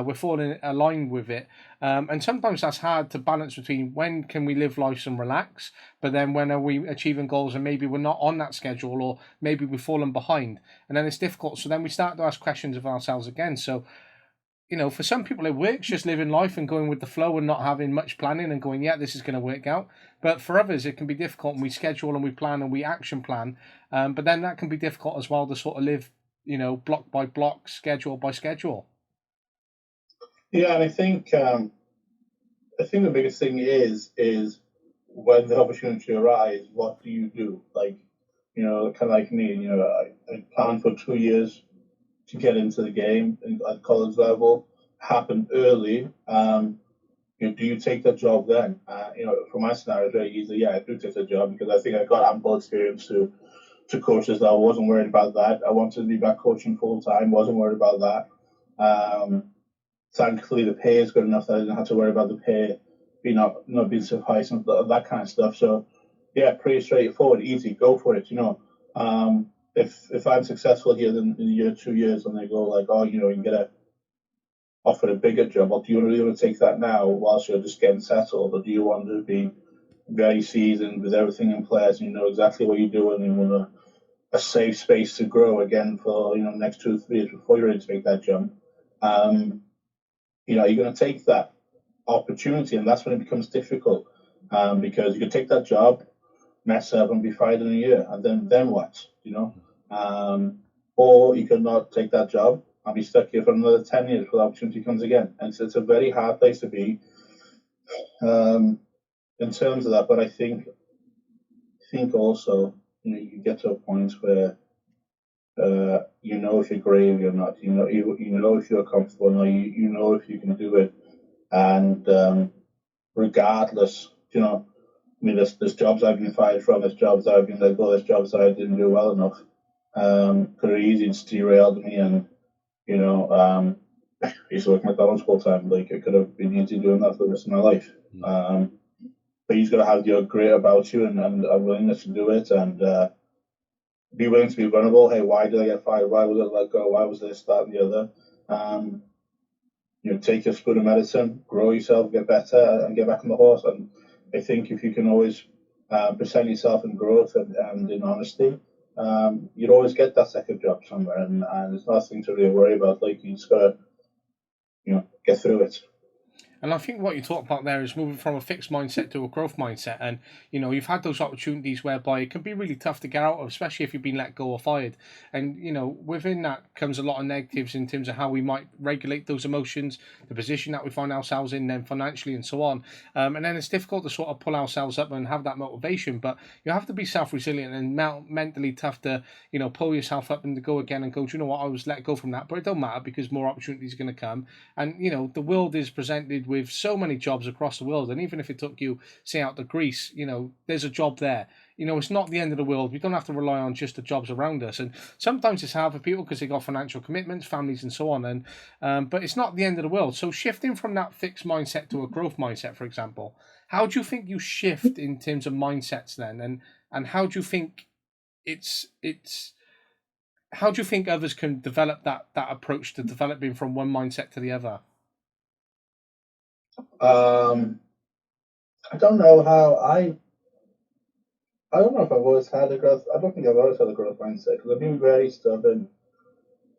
we're falling aligned with it. And sometimes that's hard to balance between when can we live life and relax, but then when are we achieving goals and maybe we're not on that schedule, or maybe we've fallen behind, and then it's difficult. So then we start to ask questions of ourselves again. So for some people it works just living life and going with the flow and not having much planning and going, yeah, this is going to work out. But for others, it can be difficult, and we schedule and we plan and we action plan. But then that can be difficult as well to sort of live, block by block, schedule by schedule. Yeah, and I think the biggest thing is when the opportunity arises, what do you do? Like, kind of like me, I planned for 2 years to get into the game at college level. Happened early. Do you take that job then? For my scenario, it's very easy. Yeah, I do take the job because I think I got ample experience to coach as well. I wasn't worried about that. I wanted to be back coaching full time. Wasn't worried about that. Thankfully, the pay is good enough that I didn't have to worry about the pay not being sufficed and that kind of stuff. So, yeah, pretty straightforward, easy. Go for it. If I'm successful here in a year, 2 years, and they go like, oh, you can get offered a bigger job, or do you really want to take that now whilst you're just getting settled, or do you want to be very seasoned with everything in place and you know exactly what you're doing and you want a safe space to grow again for the next 2 or 3 years before you're ready to make that jump? You're going to take that opportunity, and that's when it becomes difficult, because you can take that job, mess up, and be fired in a year, and then what? Or you could not take that job and be stuck here for another 10 years before the opportunity comes again. And so it's a very hard place to be in terms of that. But I think also, you get to a point where if you're brave or not. You know if you're comfortable, you know if you can do it. And regardless, there's jobs I've been fired from, there's jobs I've been let go, there's jobs I didn't do well enough. Could have easily derailed me, and I used to work at McDonald's full time. Like, it could have been easy doing that for the rest of my life. But you've got to have your grit about you and a willingness to do it, and be willing to be vulnerable. Hey, why did I get fired? Why was I let go? Why was this, that, and the other? Take your spoon of medicine, grow yourself, get better, and get back on the horse. And I think if you can always present yourself in growth and in honesty, you'd always get that second job somewhere, and there's nothing to really worry about. Like, you just gotta, get through it. And I think what you talk about there is moving from a fixed mindset to a growth mindset. And, you've had those opportunities whereby it can be really tough to get out of, especially if you've been let go or fired. And, within that comes a lot of negatives in terms of how we might regulate those emotions, the position that we find ourselves in, then financially and so on. And then it's difficult to sort of pull ourselves up and have that motivation. But you have to be self-resilient and mentally tough to, pull yourself up and to go again and go, do you know what, I was let go from that. But it don't matter, because more opportunities are going to come. And, the world is presented with so many jobs across the world, and even if it took you, say, out to Greece, there's a job there. It's not the end of the world. We don't have to rely on just the jobs around us. And sometimes it's hard for people because they got financial commitments, families, and so on. And but it's not the end of the world. So shifting from that fixed mindset to a growth mindset, for example, how do you think you shift in terms of mindsets then? And how do you think how do you think others can develop that approach to developing from one mindset to the other? I don't know how I don't know if I've always had a growth. I don't think I've always had a growth mindset, because I've been very stubborn.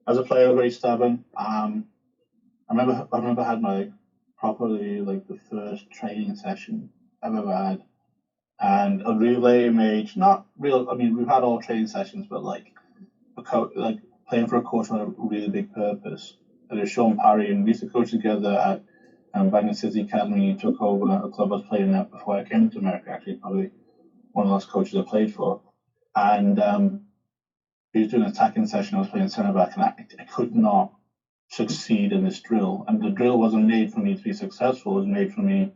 As a player, very stubborn. I remember I had my probably like the first training session I've ever had, and a really lame age. Not real. I mean, we've had all training sessions, but like like playing for a coach with a really big purpose. And it was Sean Parry, and we used to coach together at Bangor City Academy. He took over a club I was playing at before I came to America. Actually, probably one of the last coaches I played for. And he was doing an attacking session. I was playing centre back, and I could not succeed in this drill. And the drill wasn't made for me to be successful. It was made for me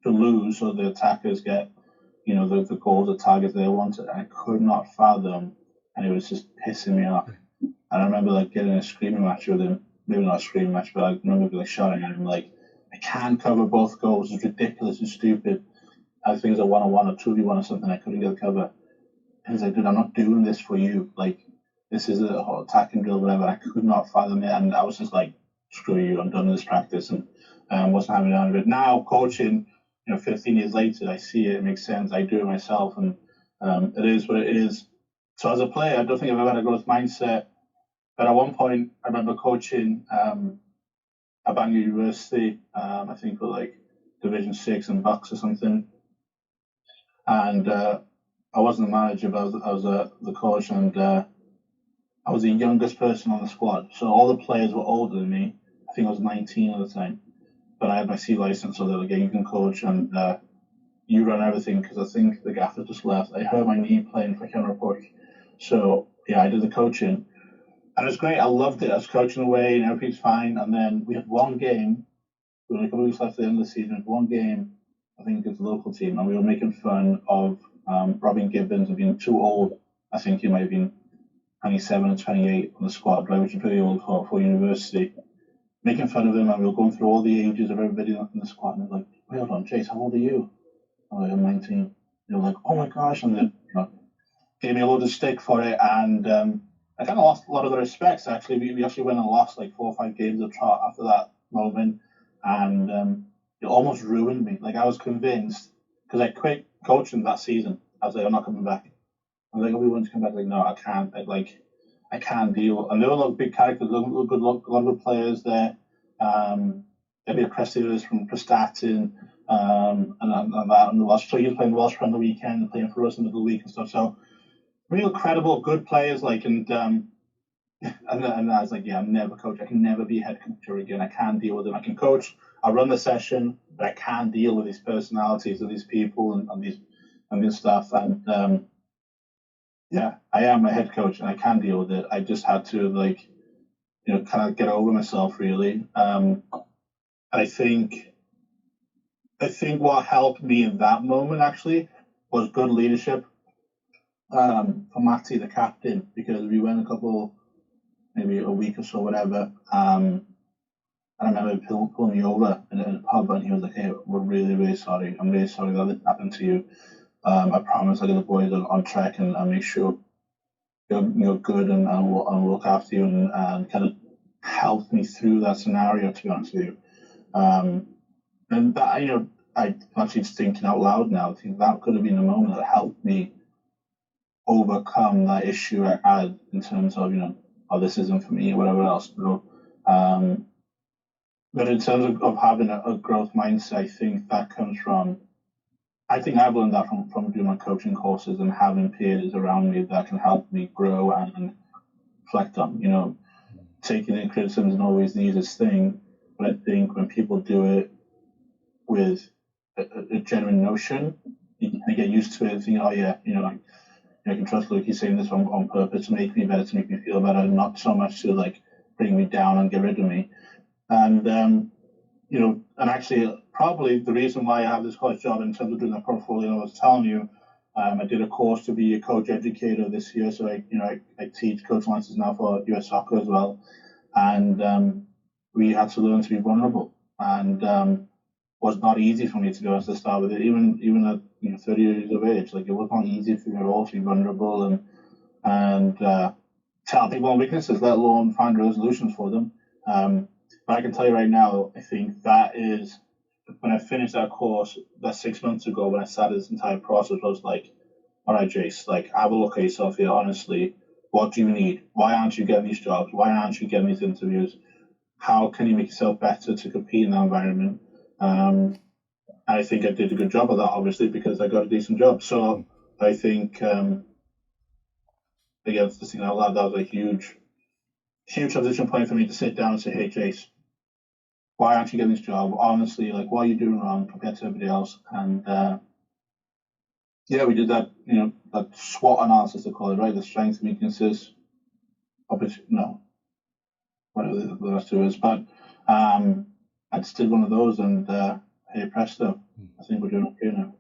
to lose, so the attackers get, the goals, the targets they wanted. And I could not fathom, and it was just pissing me off. And I remember like getting a screaming match with him. Maybe not a screaming match, but I remember like shouting at him like, I can't cover both goals. It's ridiculous and stupid. I think it's a 1-on-1 or 2v1 or something. I couldn't get a cover. And he's like, dude, I'm not doing this for you. Like, this is a whole attacking drill, whatever. I could not fathom it. And I was just like, screw you, I'm done with this practice. And wasn't having none of it. Now, coaching, 15 years later, I see it. It makes sense. I do it myself. And it is what it is. So as a player, I don't think I've ever had a growth mindset. But at one point, I remember coaching at Bangor University, I think for like Division 6 and Bucks or something. And I wasn't the manager, but I was the coach, and I was the youngest person on the squad. So all the players were older than me. I think I was 19 at the time. But I had my C license, so they were like, yeah, you can coach and you run everything, because I think the gaffer just left. I hurt my knee playing for Kenmore Park. So, yeah, I did the coaching. And it was great. I loved it. I was coaching away and everything's fine. And then we had one game. We had a couple of weeks left at the end of the season. One game, I think it's a local team, and we were making fun of Robin Gibbons of being too old. I think he might have been 27 or 28 on the squad, right, which is pretty old for university. Making fun of him, and we were going through all the ages of everybody in the squad. And I was like, wait, hold on, Chase, how old are you? I'm like, I'm 19. They were like, oh my gosh. And then, gave me a load of stick for it. And I kind of lost a lot of the respects, actually. We actually went and lost like 4 or 5 games of trot after that moment. And it almost ruined me. Like, I was convinced, because I quit coaching that season. I was like, I'm not coming back. I was like, we want to come back. Like, no, I can't. I can't deal. And there were a lot of big characters, a lot of good players there. Maybe Cressy from Prestatyn, and that. And the Welsh, so he was playing Welsh on the weekend and playing for us in the middle of the week and stuff. So real credible, good players. Like, and I was like, yeah, I'm never coach. I can never be a head coach again. I can't deal with them. I can coach. I run the session, but I can't deal with these personalities of these people and this stuff. And yeah, I am a head coach and I can deal with it. I just had to kind of get over myself, really. I think what helped me in that moment actually was good leadership from Matty, the captain, because we went maybe a week or so, whatever. And I remember pulling me over in a pub, and he was like, "Hey, we're really, really sorry. I'm really sorry that happened to you. I promise I'll get the boys on track and make sure you're good and I'll look after you," and kind of helped me through that scenario, to be honest with you. And that, I'm actually just thinking out loud now. I think that could have been a moment that helped me overcome that issue I had in terms of, oh, this isn't for me or whatever else. But in terms of having a growth mindset, I think that comes from, I think I've learned that from doing my coaching courses and having peers around me that can help me grow and reflect on, taking in criticism isn't always the easiest thing, but I think when people do it with a genuine notion, you can get used to it and think, oh yeah, I can trust Luke, he's saying this on purpose to make me better, to make me feel better, not so much to bring me down and get rid of me. And and actually probably the reason why I have this college job in terms of doing the portfolio, I was telling you, I did a course to be a coach educator this year, so I teach coach licenses now for US soccer as well, and we had to learn to be vulnerable, and was not easy for me, to be honest, to start with it. Even at 30 years of age, it was not easy for me at all to be vulnerable and tell people on weaknesses, let alone find resolutions for them. But I can tell you right now, I think that is, when I finished that course, that 6 months ago, when I started this entire process, I was like, all right, Jace, have a look at yourself here, honestly. What do you need? Why aren't you getting these jobs? Why aren't you getting these interviews? How can you make yourself better to compete in that environment? And I think I did a good job of that, obviously, because I got a decent job. So I think, again, just thinking out loud, that was a huge transition point for me to sit down and say, hey, Chase, why aren't you getting this job? Honestly, what are you doing wrong compared to everybody else? And we did that, that SWOT analysis, they call it, right? The strengths, weaknesses, whatever the rest of it is. But I just did one of those, and hey, presto, I think we're doing okay now.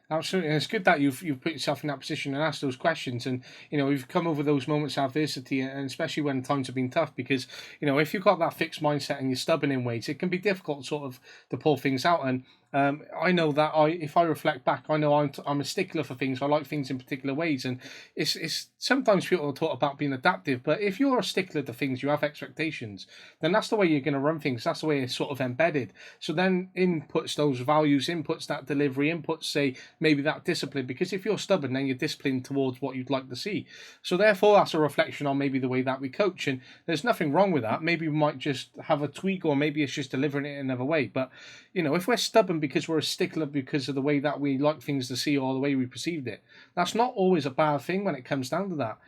Absolutely, and it's good that you've put yourself in that position and asked those questions, and you've come over those moments of adversity, and especially when times have been tough. Because if you've got that fixed mindset and you're stubborn in ways, it can be difficult, sort of, to pull things out. And I know that if I reflect back, I know I'm a stickler for things. I like things in particular ways, and it's sometimes people talk about being adaptive, but if you're a stickler to things, you have expectations, then that's the way you're going to run things. That's the way it's sort of embedded. So then inputs those values, inputs that delivery, inputs say maybe that discipline, because if you're stubborn, then you're disciplined towards what you'd like to see. So therefore, that's a reflection on maybe the way that we coach, and there's nothing wrong with that. Maybe we might just have a tweak, or maybe it's just delivering it in another way. But if we're stubborn because we're a stickler because of the way that we like things to see or the way we perceived it, that's not always a bad thing when it comes down to that.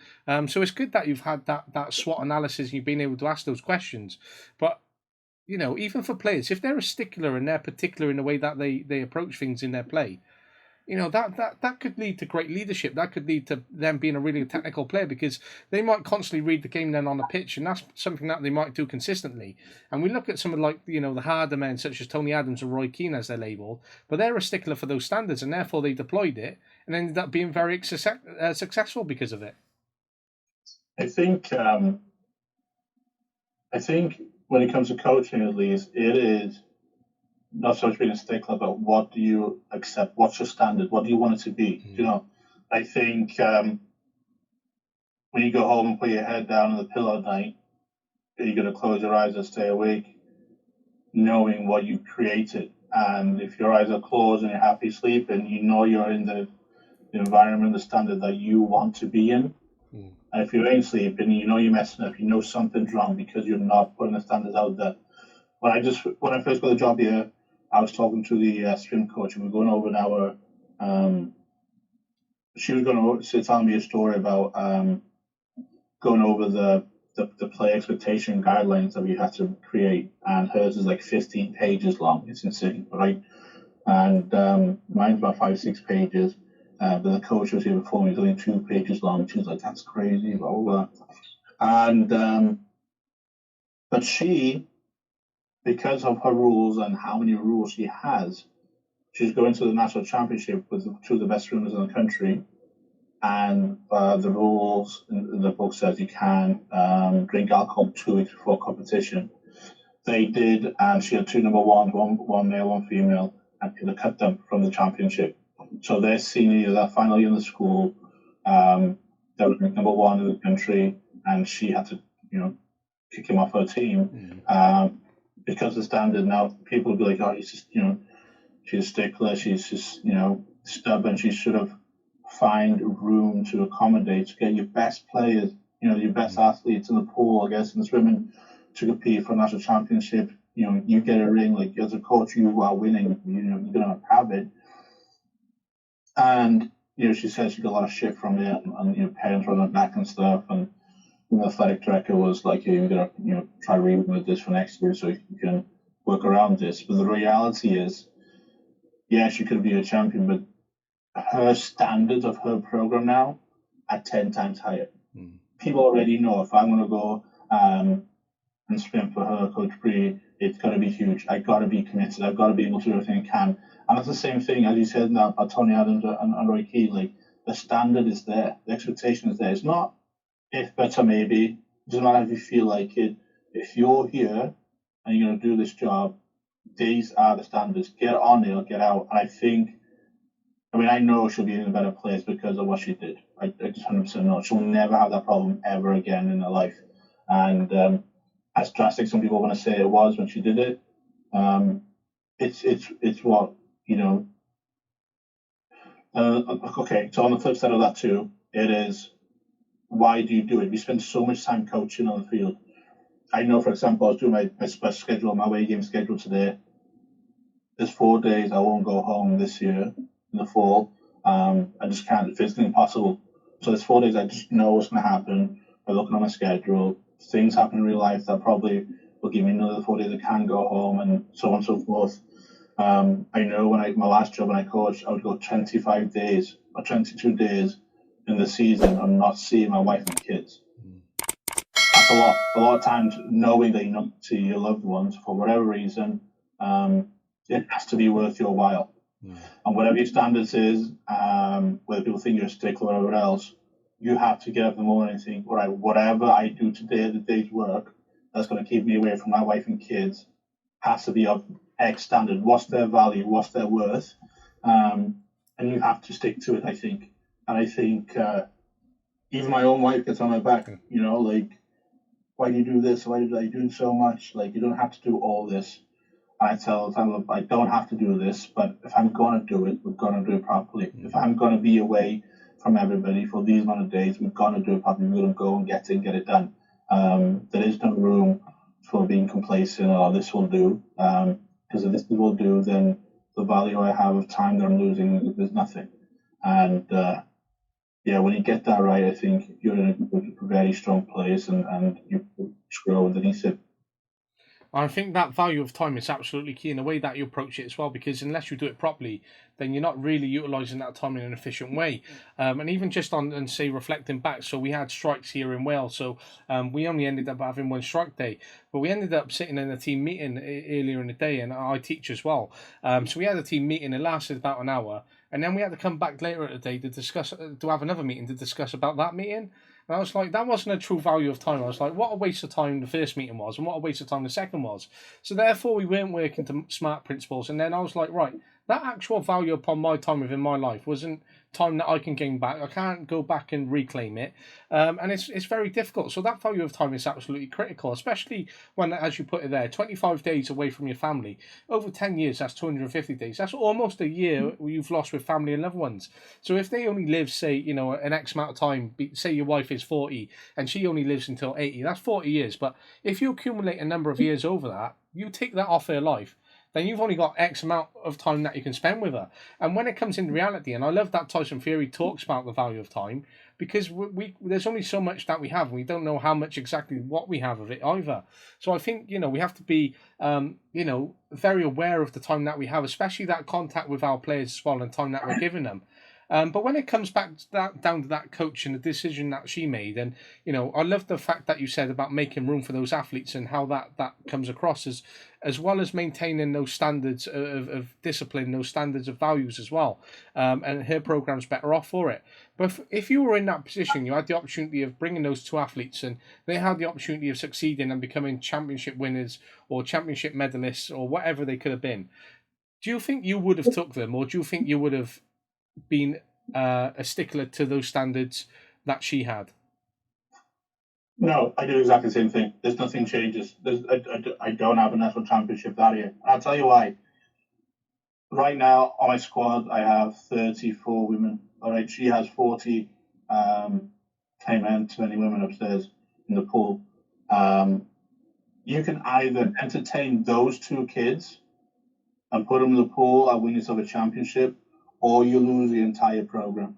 So it's good that you've had that SWOT analysis and you've been able to ask those questions. But even for players, if they're a stickler and they're particular in the way that they approach things in their play, that could lead to great leadership. That could lead to them being a really technical player, because they might constantly read the game then on the pitch, and that's something that they might do consistently. And we look at some of the harder men such as Tony Adams and Roy Keane as they're labelled, but they're a stickler for those standards, and therefore they deployed it and ended up being very successful because of it. I think when it comes to coaching, at least, it is not so much being a stickler, but what do you accept? What's your standard? What do you want it to be? I think when you go home and put your head down on the pillow at night, you're going to close your eyes and stay awake, knowing what you created. And if your eyes are closed and you're happy sleeping, you're in the environment, the standard that you want to be in. And if you ain't sleeping, you're messing up, something's wrong because you're not putting the standards out there. When I first got the job here, I was talking to the swim coach, and we were going over she was going to tell me a story about going over the play expectation guidelines that we had to create, and hers is like 15 pages long. It's insane, right? And mine's about 5-6 pages. But the coach was here before me, was only 2 pages long. She was like, "That's crazy," blah blah blah. And but she, because of her rules and how many rules she has, she's going to the national championship with 2 of the best swimmers in the country. And the rules in the book says you can drink alcohol 2 weeks before competition. They did, and she had 2 number ones, one male, one female, and they cut them from the championship. So their senior year, that final year in the school, they were number 1 in the country, and she had to, kick him off her team. Because the standard now, people would be like, "Oh, he's just, she's a stickler, she's just, stubborn, she should have find room to accommodate, to get your best players, your best athletes in the pool, I guess, in the swimming, to compete for a national championship. You get a ring, like, as a coach, you are winning, you're going to have it." And, she said she got a lot of shit from it, and parents were on her back and stuff, and the athletic director was like, "You're going to, try to rework this for next year so you can work around this." But the reality is, yeah, she could be a champion, but her standards of her program now are 10 times higher. People already know if I'm going to go and swim for her, Coach Bree, it's got to be huge. I've got to be committed. I've got to be able to do everything I can. And that's the same thing, as you said now, about Tony Adams and Roy Keane. Like, the standard is there. The expectation is there. It's not if, better, maybe. It doesn't matter if you feel like it. If you're here and you're going to do this job, these are the standards. Get on it or get out. And I know she'll be in a better place because of what she did. I just 100% know. She'll never have that problem ever again in her life. And as drastic some people want to say it was when she did it, it's what, okay, so on the flip side of that too, it is, why do you do it? We spend so much time coaching on the field. I know, for example, I was doing my special schedule, my away game schedule today. There's 4 days I won't go home this year in the fall. I just can't. It's physically impossible. So there's 4 days I just know what's going to happen by looking at my schedule. Things happen in real life that probably will give me another 4 days I can go home, and so on and so forth. I know my last job when I coached, I would go 25 days or 22 days in the season and not seeing my wife and kids. That's a lot. A lot of times knowing that you're not see your loved ones for whatever reason, it has to be worth your while. And whatever your standards is, whether people think you're a stickler or whatever else, you have to get up in the morning and think, all right, whatever I do today, the day's work, that's going to keep me away from my wife and kids, has to be of X standard. What's their value? What's their worth? And you have to stick to it, I think. And I think even my own wife gets on my back, like, why do you do this? Why are you doing so much? Like, you don't have to do all this. I tell them, I don't have to do this, but if I'm going to do it, we're going to do it properly. If I'm going to be away from everybody for these amount of days, we're going to do it properly. We're going to go and get it done. There is no room for being complacent or this will do. Because if this will do, then the value I have of time that I'm losing is nothing. And when you get that right, I think you're in a very strong place and you grow underneath it. I think that value of time is absolutely key in the way that you approach it as well, because unless you do it properly, then you're not really utilising that time in an efficient way. And even just and say reflecting back, so we had strikes here in Wales, so we only ended up having one strike day, but we ended up sitting in a team meeting earlier in the day, and I teach as well. So we had a team meeting, it lasted about an hour, and then we had to come back later in the day to have another meeting to discuss about that meeting. And I was like, that wasn't a true value of time. I was like, what a waste of time the first meeting was, and what a waste of time the second was. So therefore, we weren't working to smart principles. And then I was like, right, that actual value upon my time within my life wasn't time that I can gain back. I can't go back and reclaim it. And it's very difficult. So that value of time is absolutely critical, especially when, as you put it there, 25 days away from your family. Over 10 years, that's 250 days. That's almost a year you've lost with family and loved ones. So if they only live, say, an X amount of time, say your wife is 40 and she only lives until 80, that's 40 years. But if you accumulate a number of years over that, you take that off her life, then you've only got X amount of time that you can spend with her. And when it comes in reality, and I love that Tyson Fury talks about the value of time, because there's only so much that we have, and we don't know how much exactly what we have of it either. So I think, we have to be, very aware of the time that we have, especially that contact with our players as well and time that we're giving them. But when it comes back down to that coach and the decision that she made, and I love the fact that you said about making room for those athletes and how that comes across as well as maintaining those standards of discipline, those standards of values as well. And her program's better off for it. But if you were in that position, you had the opportunity of bringing those two athletes, and they had the opportunity of succeeding and becoming championship winners or championship medalists or whatever they could have been. Do you think you would have took them, or do you think you would have been a stickler to those standards that she had? No, I do exactly the same thing. There's nothing changes. I don't have a national championship that year. I'll tell you why. Right now on my squad, I have 34 women. All right, she has 40 men, 20 women upstairs in the pool. You can either entertain those two kids and put them in the pool and win yourself a championship, or you lose the entire program.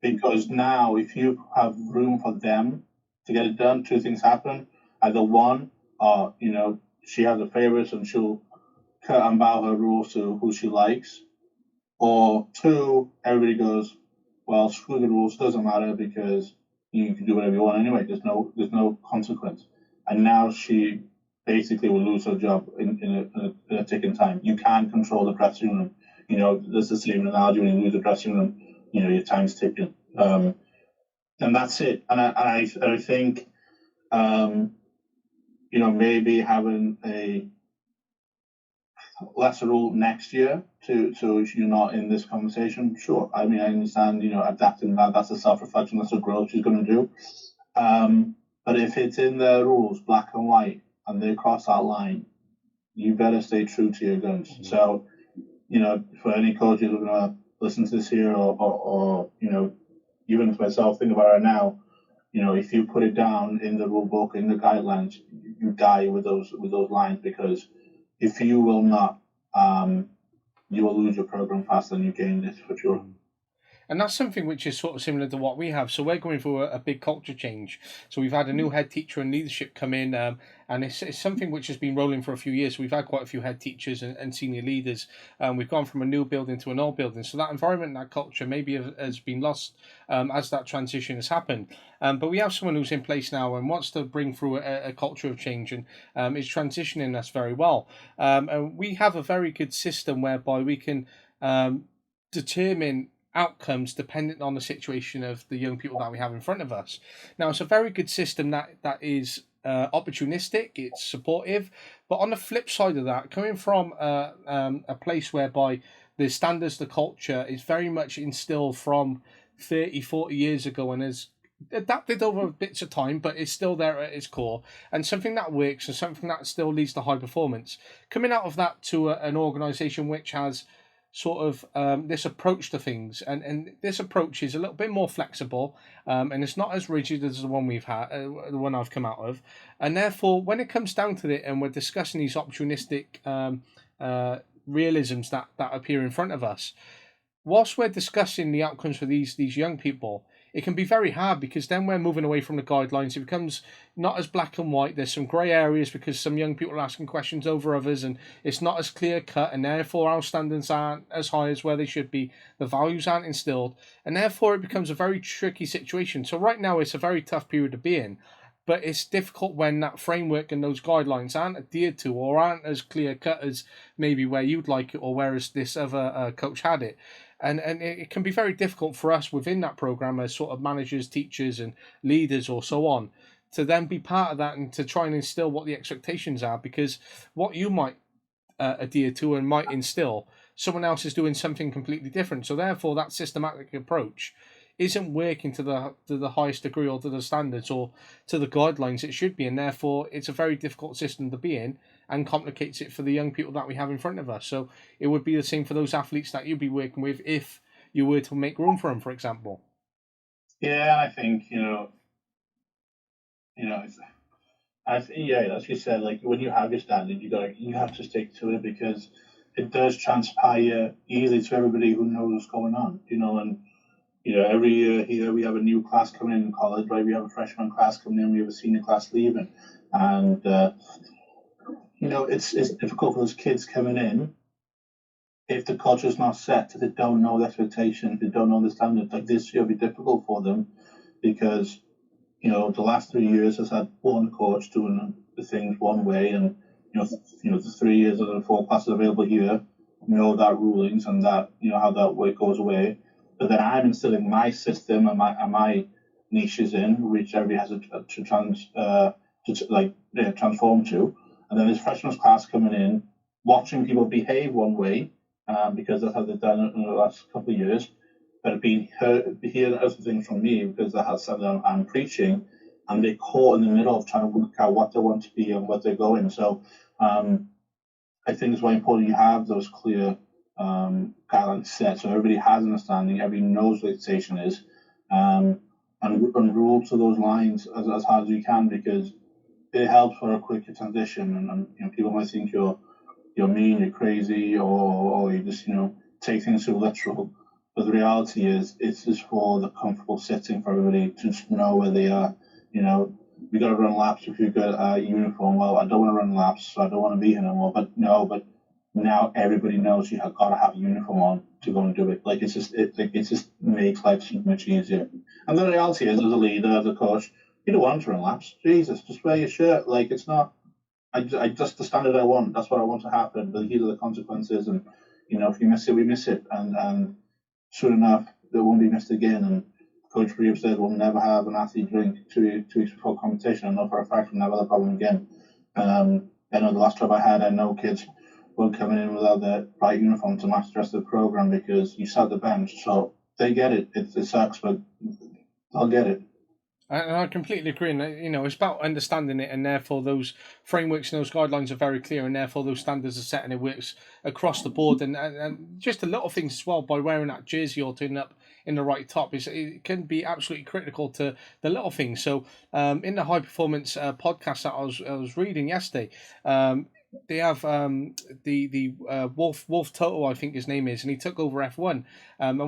Because now, if you have room for them to get it done, two things happen. Either one, she has a favorites and she'll cut and bow her rules to who she likes. Or two, everybody goes, well, screw the rules, doesn't matter because you can do whatever you want anyway. There's no consequence. And now she basically will lose her job in a ticking time. You can't control the dressing room. There's the same analogy when you lose the dressing room, your time's ticking. And that's it. And I think, maybe having a lesser rule next year so you're not in this conversation. Sure. I mean, I understand, adapting that's a self-reflection, that's a growth she's going to do. But if it's in the rules, black and white, and they cross that line, you better stay true to your guns. Mm-hmm. So, for any coaches who are going to listen to this here or even for myself, think about it now, if you put it down in the rule book, in the guidelines, you die with those lines, because if you will not, you will lose your program faster than you gained it, for sure. And that's something which is sort of similar to what we have. So we're going through a big culture change. So we've had a new head teacher and leadership come in, and it's something which has been rolling for a few years. We've had quite a few head teachers and senior leaders. We've gone from a new building to an old building. So that environment, that culture maybe has been lost as that transition has happened. But we have someone who's in place now and wants to bring through a culture of change and is transitioning us very well. And we have a very good system whereby we can determine outcomes dependent on the situation of the young people that we have in front of us. Now, it's a very good system that is opportunistic, it's supportive, but on the flip side of that, coming from a place whereby the standards, the culture is very much instilled from 30, 40 years ago and has adapted over bits of time, but it's still there at its core, and something that works and something that still leads to high performance. Coming out of that to an organisation which has sort of this approach to things, and this approach is a little bit more flexible, and it's not as rigid as the one we've had, the one I've come out of, and therefore when it comes down to it, and we're discussing these opportunistic realisms that appear in front of us, whilst we're discussing the outcomes for these young people, it can be very hard because then we're moving away from the guidelines. It becomes not as black and white. There's some grey areas because some young people are asking questions over others, and it's not as clear cut, and therefore our standards aren't as high as where they should be. The values aren't instilled, and therefore it becomes a very tricky situation. So right now it's a very tough period to be in, but it's difficult when that framework and those guidelines aren't adhered to or aren't as clear cut as maybe where you'd like it or whereas this other coach had it. And it can be very difficult for us within that program as sort of managers, teachers, and leaders, or so on, to then be part of that and to try and instill what the expectations are, because what you might adhere to and might instill, someone else is doing something completely different. So therefore, that systematic approach isn't working to the highest degree or to the standards or to the guidelines it should be, and therefore it's a very difficult system to be in and complicates it for the young people that we have in front of us. So it would be the same for those athletes that you'd be working with if you were to make room for them, for example. Yeah, I think as you said, like when you have your standard, you have to stick to it because it does transpire easily to everybody who knows what's going on. And every year here we have a new class coming in college, right? We have a freshman class coming in, we have a senior class leaving, and it's difficult for those kids coming in if the culture is not set, if they don't know the expectation, if they don't know the standard. Like this year, will be difficult for them because the last 3 years has had one coach doing the things one way, and the 3 years of the 4 classes available here know that rulings and that how that way goes away. But then I'm instilling my system and my niches in, which everybody has to transform to. And then this freshman's class coming in, watching people behave one way, because that's how they've done it in the last couple of years, but hearing other things from me because that's something I'm preaching, and they're caught in the middle of trying to work out what they want to be and what they're going. So I think it's very important you have those clear guidelines set so everybody has an understanding, everybody knows what the station is, and rule to those lines as hard as you can, because it helps for a quicker transition. And people might think you're mean, you're crazy, or you just take things so literal. But the reality is, it's just for the comfortable setting for everybody to just know where they are. We got to run laps if you've got a uniform. Well, I don't want to run laps, so I don't want to be here no more. But now everybody knows you have got to have a uniform on to go and do it. Like it just makes life so much easier. And the reality is, as a leader, as a coach, you don't want to run laps. Jesus, just wear your shirt. Like it's not. I just the standard I want. That's what I want to happen. But these are the consequences, and if you miss it, we miss it. And soon enough, they won't be missed again. And Coach Reeves said we'll never have an athlete drink 2 weeks before competition. I know for a fact we'll never have a problem again. I know the last job I had, I know kids were coming in without their right uniform to match the rest of the program because you sat the bench. So they get it. It sucks, but they'll get it. And I completely agree. And, it's about understanding it, and therefore those frameworks and those guidelines are very clear, and therefore those standards are set, and it works across the board. And just the little things as well, by wearing that jersey or turning up in the right top, it can be absolutely critical to the little things. So in the high performance podcast that I was reading yesterday, they have the Wolf Toto, I think his name is, and he took over F1, and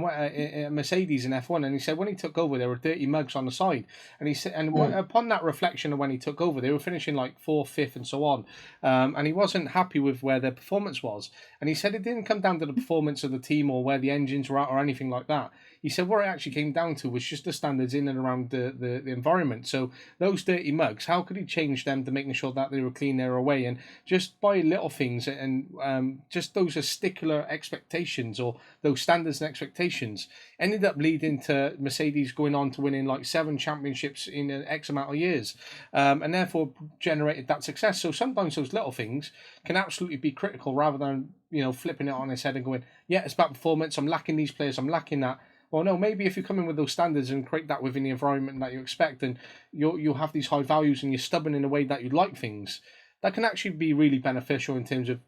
Mercedes in F1, and he said when he took over there were dirty mugs on the side, and he said, upon that reflection of when he took over, they were finishing like 4th, 5th, and so on, and he wasn't happy with where their performance was, and he said it didn't come down to the performance of the team or where the engines were at or anything like that. He said what it actually came down to was just the standards in and around the environment. So those dirty mugs, how could he change them to making sure that they were clean their away? And just by little things and just those stickler expectations or those standards and expectations ended up leading to Mercedes going on to winning like 7 championships in an X amount of years, and therefore generated that success. So sometimes those little things can absolutely be critical rather than flipping it on its head and going, yeah, it's about performance. I'm lacking these players. I'm lacking that. Well, no, maybe if you come in with those standards and create that within the environment that you expect, and you'll have these high values and you're stubborn in a way that you like things, that can actually be really beneficial in terms of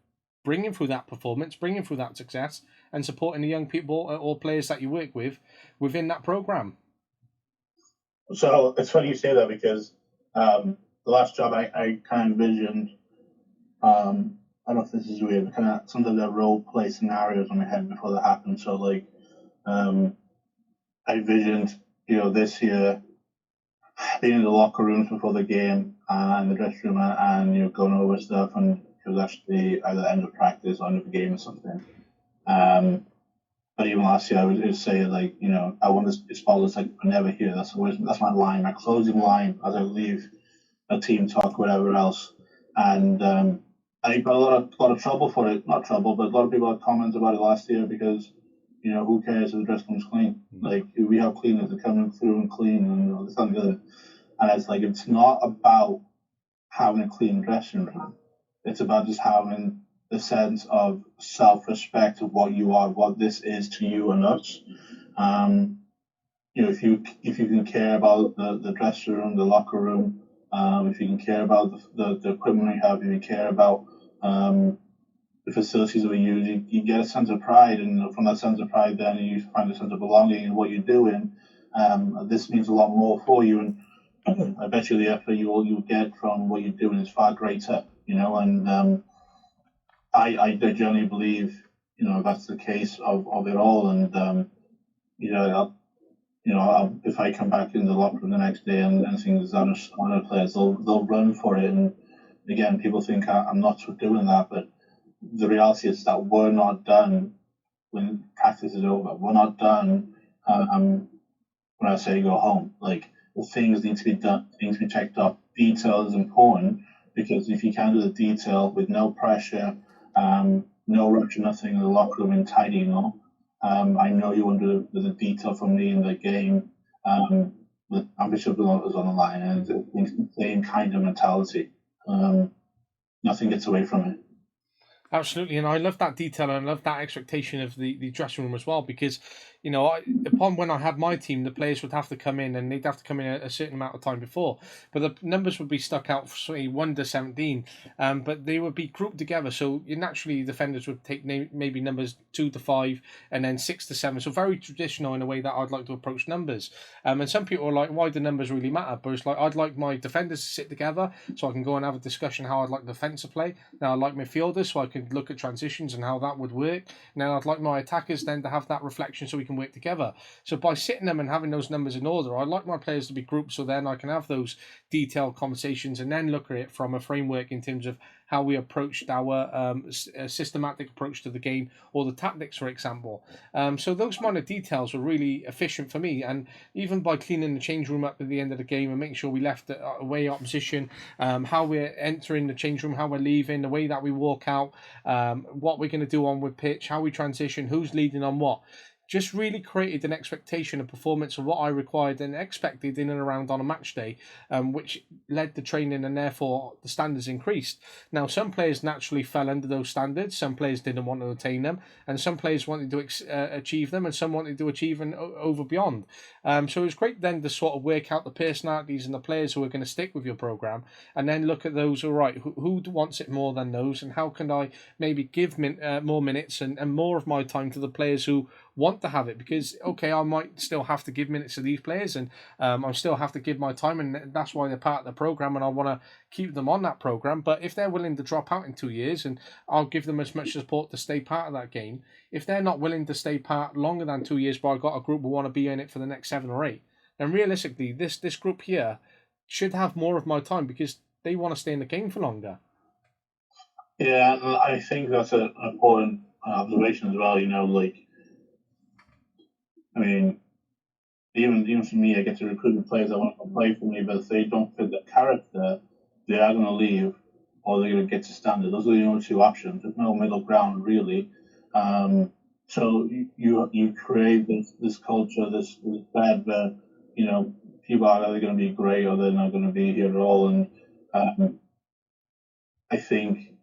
bringing through that performance, bringing through that success, and supporting the young people or players that you work with within that program. So it's funny you say that because the last job I kind of envisioned, I don't know if this is weird, but kind of sometimes I role play scenarios in my head before that happens. So like, I envisioned, this year being in the locker rooms before the game and the dressing room and going over stuff, and it was actually either end of practice or end of the game or something. But even last year, I would say like, I want to spell this like never here. That's my line, my closing line as I leave a team talk, whatever else. And I got a lot of trouble for it. Not trouble, but a lot of people had comments about it last year because, who cares if the dressing room's clean? Like, we have cleaners that come through and clean and this and the other. And it's like, it's not about having a clean dressing room. It's about just having the sense of self-respect of what you are, what this is to you and us. If you can care about the dressing room, the locker room, if you can care about the equipment you have, if you care about the facilities that we use, you get a sense of pride, and from that sense of pride, then you find a sense of belonging in what you're doing. This means a lot more for you, and I bet you the effort you get from what you're doing is far greater. And I generally believe that's the case of it all, and if I come back in the locker room the next day and things are on players, they'll run for it. And again, people think I'm not doing that, but the reality is that we're not done when practice is over. We're not done when I say go home. Like, the things need to be done, things to be checked up. Detail is important because if you can do the detail with no pressure, no rush, nothing in the locker room and tidying up, I know you want to do the detail from me in the game. The ambition is on the line, and it's the same kind of mentality. Nothing gets away from it. Absolutely, and I love that detail and I love that expectation of the dressing room as well, because upon when I had my team, the players would have to come in and they'd have to come in a certain amount of time before, but the numbers would be stuck out for say 1 to 17, but they would be grouped together. So naturally, defenders would take maybe numbers 2 to 5 and then 6 to 7. So very traditional in a way that I'd like to approach numbers. And some people are like, why do numbers really matter? But it's like, I'd like my defenders to sit together so I can go and have a discussion how I'd like the defence to play. Now I'd like midfielders so I can look at transitions and how that would work. Now I'd like my attackers then to have that reflection so we can work together. So by sitting them and having those numbers in order, I'd like my players to be grouped so then I can have those detailed conversations and then look at it from a framework in terms of how we approached our systematic approach to the game or the tactics, for example. So those minor details were really efficient for me, and even by cleaning the change room up at the end of the game and making sure we left away opposition, how we're entering the change room, how we're leaving, the way that we walk out, what we're going to do on with pitch, how we transition, who's leading on what. Just really created an expectation of performance of what I required and expected in and around on a match day, which led to training and therefore the standards increased. Now, some players naturally fell under those standards, some players didn't want to attain them, and some players wanted to achieve them, and some wanted to achieve and over beyond. So it was great then to sort of work out the personalities and the players who are going to stick with your program, and then look at those, all right, who wants it more than those, and how can I maybe give more minutes and more of my time to the players who want to have it, because okay, I might still have to give minutes to these players, and I still have to give my time, and that's why they're part of the program, and I want to keep them on that program. But if they're willing to drop out in 2 years, and I'll give them as much support to stay part of that game. If they're not willing to stay part longer than 2 years, but I've got a group who want to be in it for the next 7 or 8, then realistically, this group here should have more of my time because they want to stay in the game for longer. Yeah, and I think that's an important observation as well. even for me, I get to recruit players that want to play for me, but if they don't fit the character, they are going to leave or they're going to get to standard. Those are the only two options. There's no middle ground really. So you create this culture, this bed where people are either going to be great or they're not going to be here at all. And I think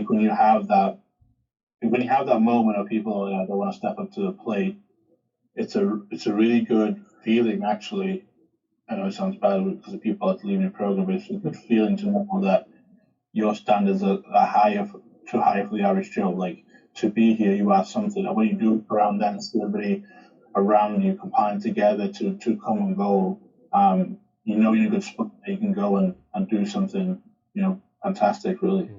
when you have that moment of people that want to step up to the plate, it's a really good feeling actually. I know it sounds bad because of people that leave your program, but it's a good feeling to know that your standards are too high for the average Joe. Like, to be here, you are something. And when you do around then, it's everybody around you compiling together to come and go. You're in a good spot. You can go and do something, fantastic, really.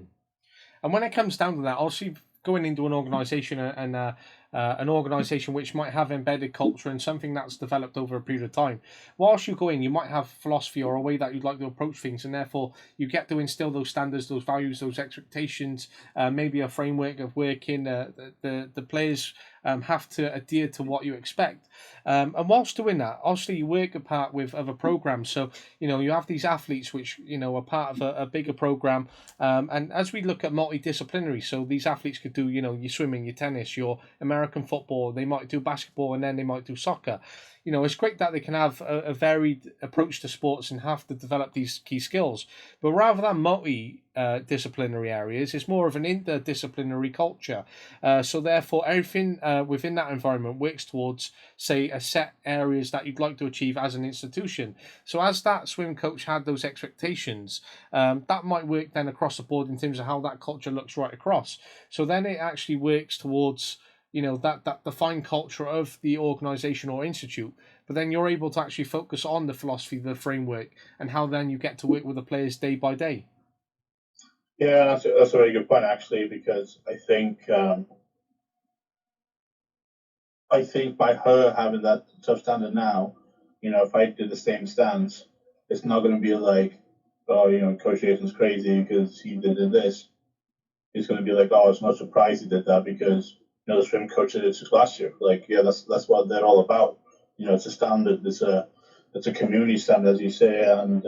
And when it comes down to that, obviously going into an organisation and an organisation which might have embedded culture and something that's developed over a period of time. Whilst you go in, you might have philosophy or a way that you'd like to approach things, and therefore you get to instill those standards, those values, those expectations, maybe a framework of working. The players have to adhere to what you expect. And whilst doing that, obviously you work apart with other programs. So, you have these athletes which, are part of a bigger program. And as we look at multidisciplinary, so these athletes could do, your swimming, your tennis, your American football, they might do basketball, and then they might do soccer. It's great that they can have a varied approach to sports and have to develop these key skills. But rather than multi-disciplinary areas, it's more of an interdisciplinary culture. So therefore, everything within that environment works towards, say, a set areas that you'd like to achieve as an institution. So as that swim coach had those expectations, that might work then across the board in terms of how that culture looks right across. So then it actually works towards that defined culture of the organisation or institute, but then you're able to actually focus on the philosophy, the framework, and how then you get to work with the players day by day. Yeah, that's a very good point actually, because I think by her having that tough standard now, if I did the same stance, it's not going to be like, oh, Coach Jason's crazy because he did this. It's going to be like, oh, it's no surprise he did that because the swim coach did it just last year. Like, yeah, that's what they're all about. It's a standard. It's a community standard, as you say, and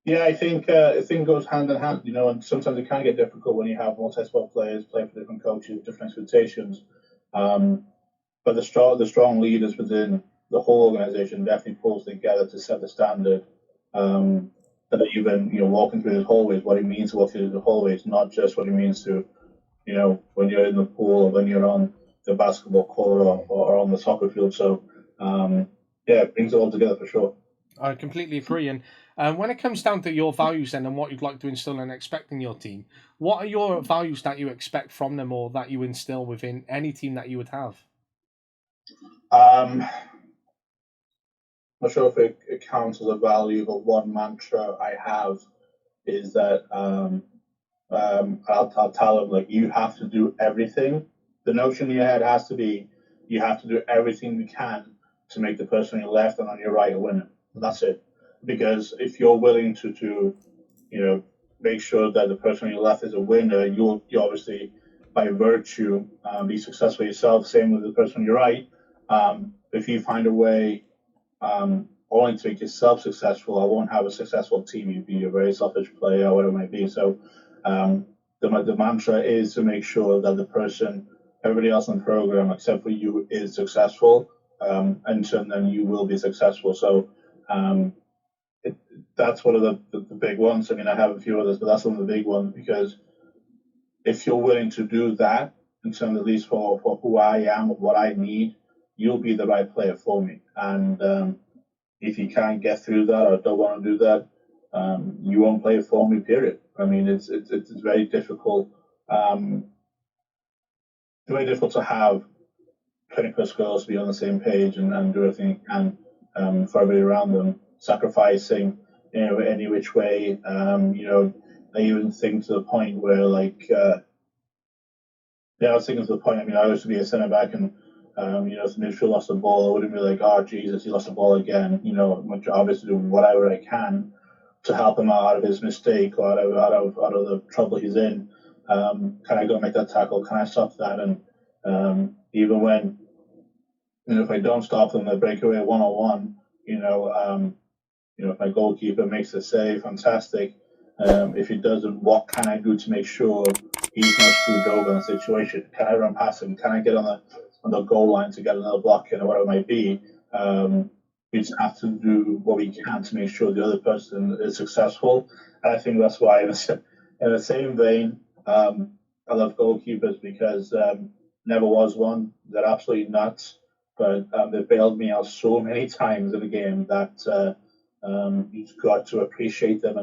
I think goes hand in hand. And sometimes it can get difficult when you have multi-sport players playing for different coaches, different expectations. But the strong leaders within the whole organization definitely pulls together to set the standard. That even walking through the hallways, what it means to walk through the hallways, not just what it means to when you're in the pool or when you're on the basketball court or on the soccer field. So it brings it all together for sure. I completely agree. And when it comes down to your values then and what you'd like to instill and expect in your team, what are your values that you expect from them or that you instill within any team that you would have? Not sure if it counts as a value, but one mantra I have is that I'll tell them, like, you have to do everything. The notion in your head has to be you have to do everything you can to make the person on your left and on your right a winner. That's it. Because if you're willing to make sure that the person on your left is a winner, you obviously, by virtue, be successful yourself. Same with the person on your right. If you find a way only to make yourself successful, I won't have a successful team. You'd be a very selfish player or whatever it might be. So the mantra is to make sure that the person, everybody else in the program except for you, is successful, and so then you will be successful. So that's one of the big ones. I mean, I have a few others, but that's one of the big ones, because if you're willing to do that, in terms at least for who I am, what I need, you'll be the right player for me. And if you can't get through that or don't want to do that, you won't play for me, period. I mean, it's very difficult. Very difficult to have 20+ girls to be on the same page and do everything you can for everybody around them, sacrificing, any which way. I even think to the point where, like, I was thinking to the point. I mean, I used to be a centre back, and if the midfield lost the ball, I wouldn't be like, oh Jesus, he lost the ball again. My job is to do whatever I can to help him out of his mistake or out of the trouble he's in. Can I go make that tackle? Can I stop that? And even when if I don't stop them, they break away 1-on-1. If my goalkeeper makes a save, fantastic. If he doesn't, what can I do to make sure he's not screwed over in a situation? Can I run past him? Can I get on the goal line to get another block in or whatever it might be? We just have to do what we can to make sure the other person is successful. And I think that's why, in the same vein, I love goalkeepers because never was one. They're absolutely nuts, but they bailed me out so many times in the game that you've got to appreciate them,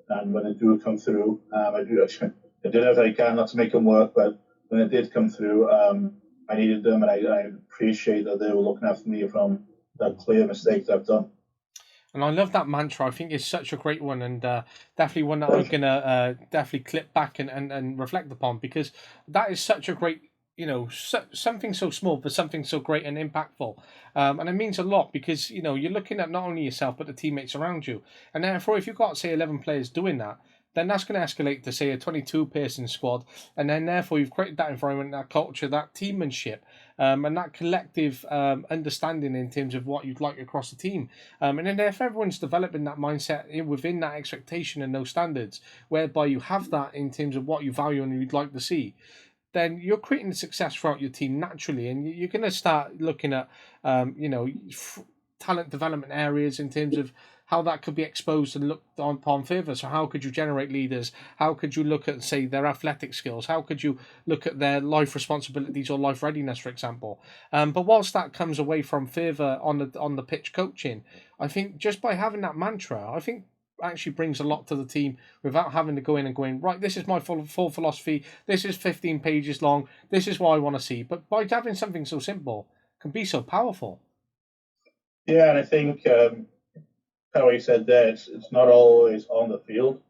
and when they do come through, I do everything I can not to make them work, but when it did come through, I needed them, and I appreciate that they were looking after me from the clear mistakes I've done. And I love that mantra. I think it's such a great one, and definitely one that I'm gonna definitely clip back and reflect upon, because that is such a great, something so small but something so great and impactful. And it means a lot, because you're looking at not only yourself but the teammates around you. And therefore, if you've got, say, 11 players doing that, then that's going to escalate to, say, a 22-person squad, and then therefore you've created that environment, that culture, that teammanship, and that collective understanding in terms of what you'd like across the team. And then if everyone's developing that mindset within that expectation and those standards, whereby you have that in terms of what you value and you'd like to see, then you're creating success throughout your team naturally, and you're going to start looking at, talent development areas in terms of how that could be exposed and looked upon further. So how could you generate leaders? How could you look at, say, their athletic skills? How could you look at their life responsibilities or life readiness, for example? But whilst that comes away from further on the pitch coaching, I think just by having that mantra, I think actually brings a lot to the team without having to go in and going, right, this is my full philosophy, this is 15 pages long, this is what I want to see. But by having something so simple can be so powerful. Yeah, and I think kind of what you said there, it's not always on the field.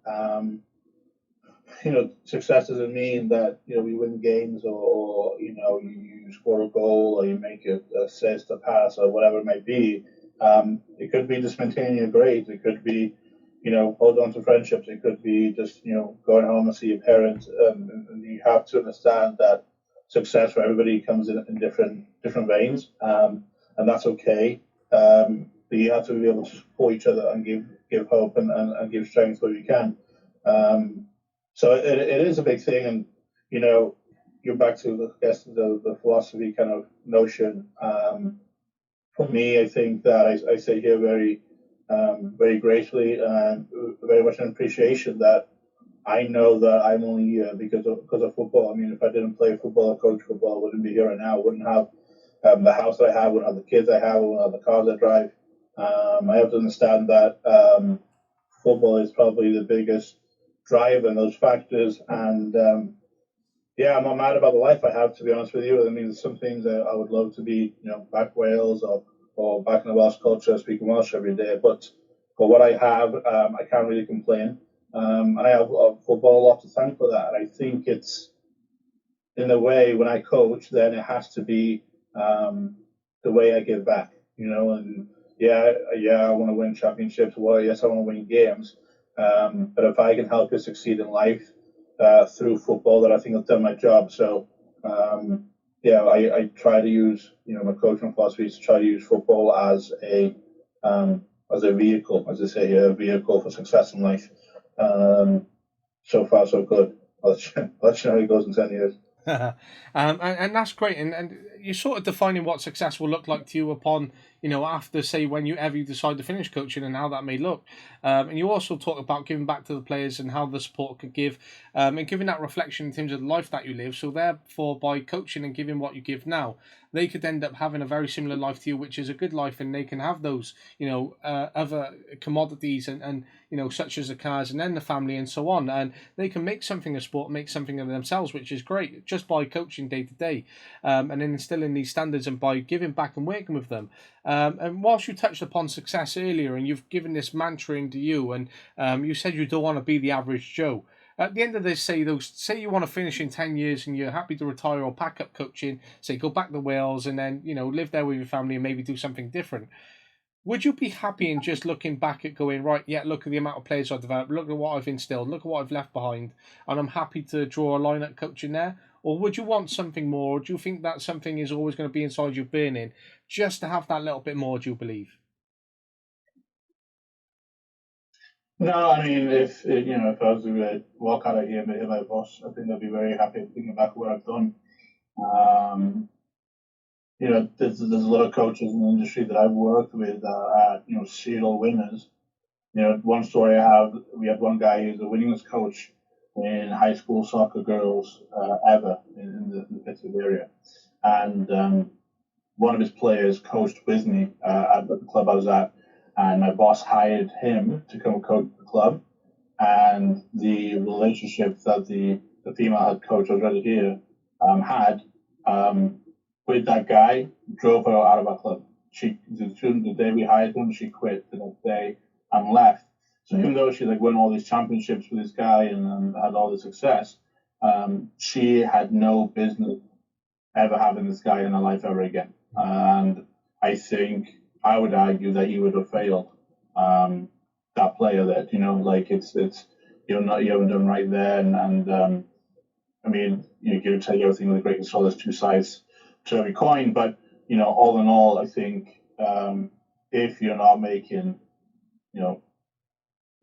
Success doesn't mean that we win games, or you score a goal, or you make a assist, a pass, or whatever it might be. It could be just maintaining your grades. It could be hold on to friendships. It could be just going home and see your parents. And you have to understand that success for everybody comes in different veins, and that's okay. But you have to be able to support each other and give hope and give strength where you can. So it is a big thing, and you're back to the philosophy kind of notion. For me, I think that I sit here very gratefully and very much an appreciation that I know that I'm only here because of football. I mean, if I didn't play football or coach football, I wouldn't be here right now. I wouldn't have the house that I have, wouldn't have the kids I have, wouldn't have the cars I drive. I have to understand that football is probably the biggest drive in those factors. And yeah, I'm not mad about the life I have, to be honest with you. I mean, there's some things that I would love to be, back Wales or back in the Welsh culture, speaking Welsh every day. But for what I have, I can't really complain. And I have football a lot to thank for that. And I think it's, in a way, when I coach, then it has to be the way I give back, and yeah, I want to win championships. Well, yes, I want to win games. But if I can help you succeed in life through football, then I think I've done my job. So, yeah, I try to use, my coaching philosophy is to try to use football as a vehicle, as I say here, a vehicle for success in life. So far, so good. I'll let you know how it goes in 10 years. And that's great, and you're sort of defining what success will look like to you upon after, say, when you decide to finish coaching, and how that may look. And you also talk about giving back to the players and how the support could give, and giving that reflection in terms of the life that you live. So therefore, by coaching and giving what you give now, they could end up having a very similar life to you, which is a good life, and they can have those other commodities and such as the cars, and then the family and so on, and they can make something of sport, make something of themselves, which is great, just by coaching day to day, and instilling these standards and by giving back and working with them. And whilst you touched upon success earlier, and you've given this mantra into you, and you said you don't want to be the average Joe. At the end of this, say you want to finish in 10 years and you're happy to retire or pack up coaching, say go back to Wales and then live there with your family and maybe do something different. Would you be happy in just looking back at going, right, yeah, look at the amount of players I've developed, look at what I've instilled, look at what I've left behind, and I'm happy to draw a line at coaching there? Or would you want something more? Or do you think that something is always going to be inside you burning just to have that little bit more, do you believe? No, I mean, if I was to walk out of here and hit my boss, I think I'd be very happy thinking back what I've done. Um, there's a lot of coaches in the industry that I've worked with that are, serial winners. One story we had one guy who's the winningest coach in high school soccer girls ever in the Pittsburgh area. And one of his players coached with me at the club I was at, and my boss hired him to come coach the club. And the relationship that the female head coach already here had with that guy drove her out of our club. The day we hired him, she quit the next day and left. So even though she won all these championships with this guy and had all the success, she had no business ever having this guy in her life ever again. And I think I would argue that he would have failed that player. That it's you haven't done right there, and I mean you can take everything with a grain of salt. There's two sides to every coin, but all in all, I think if you're not making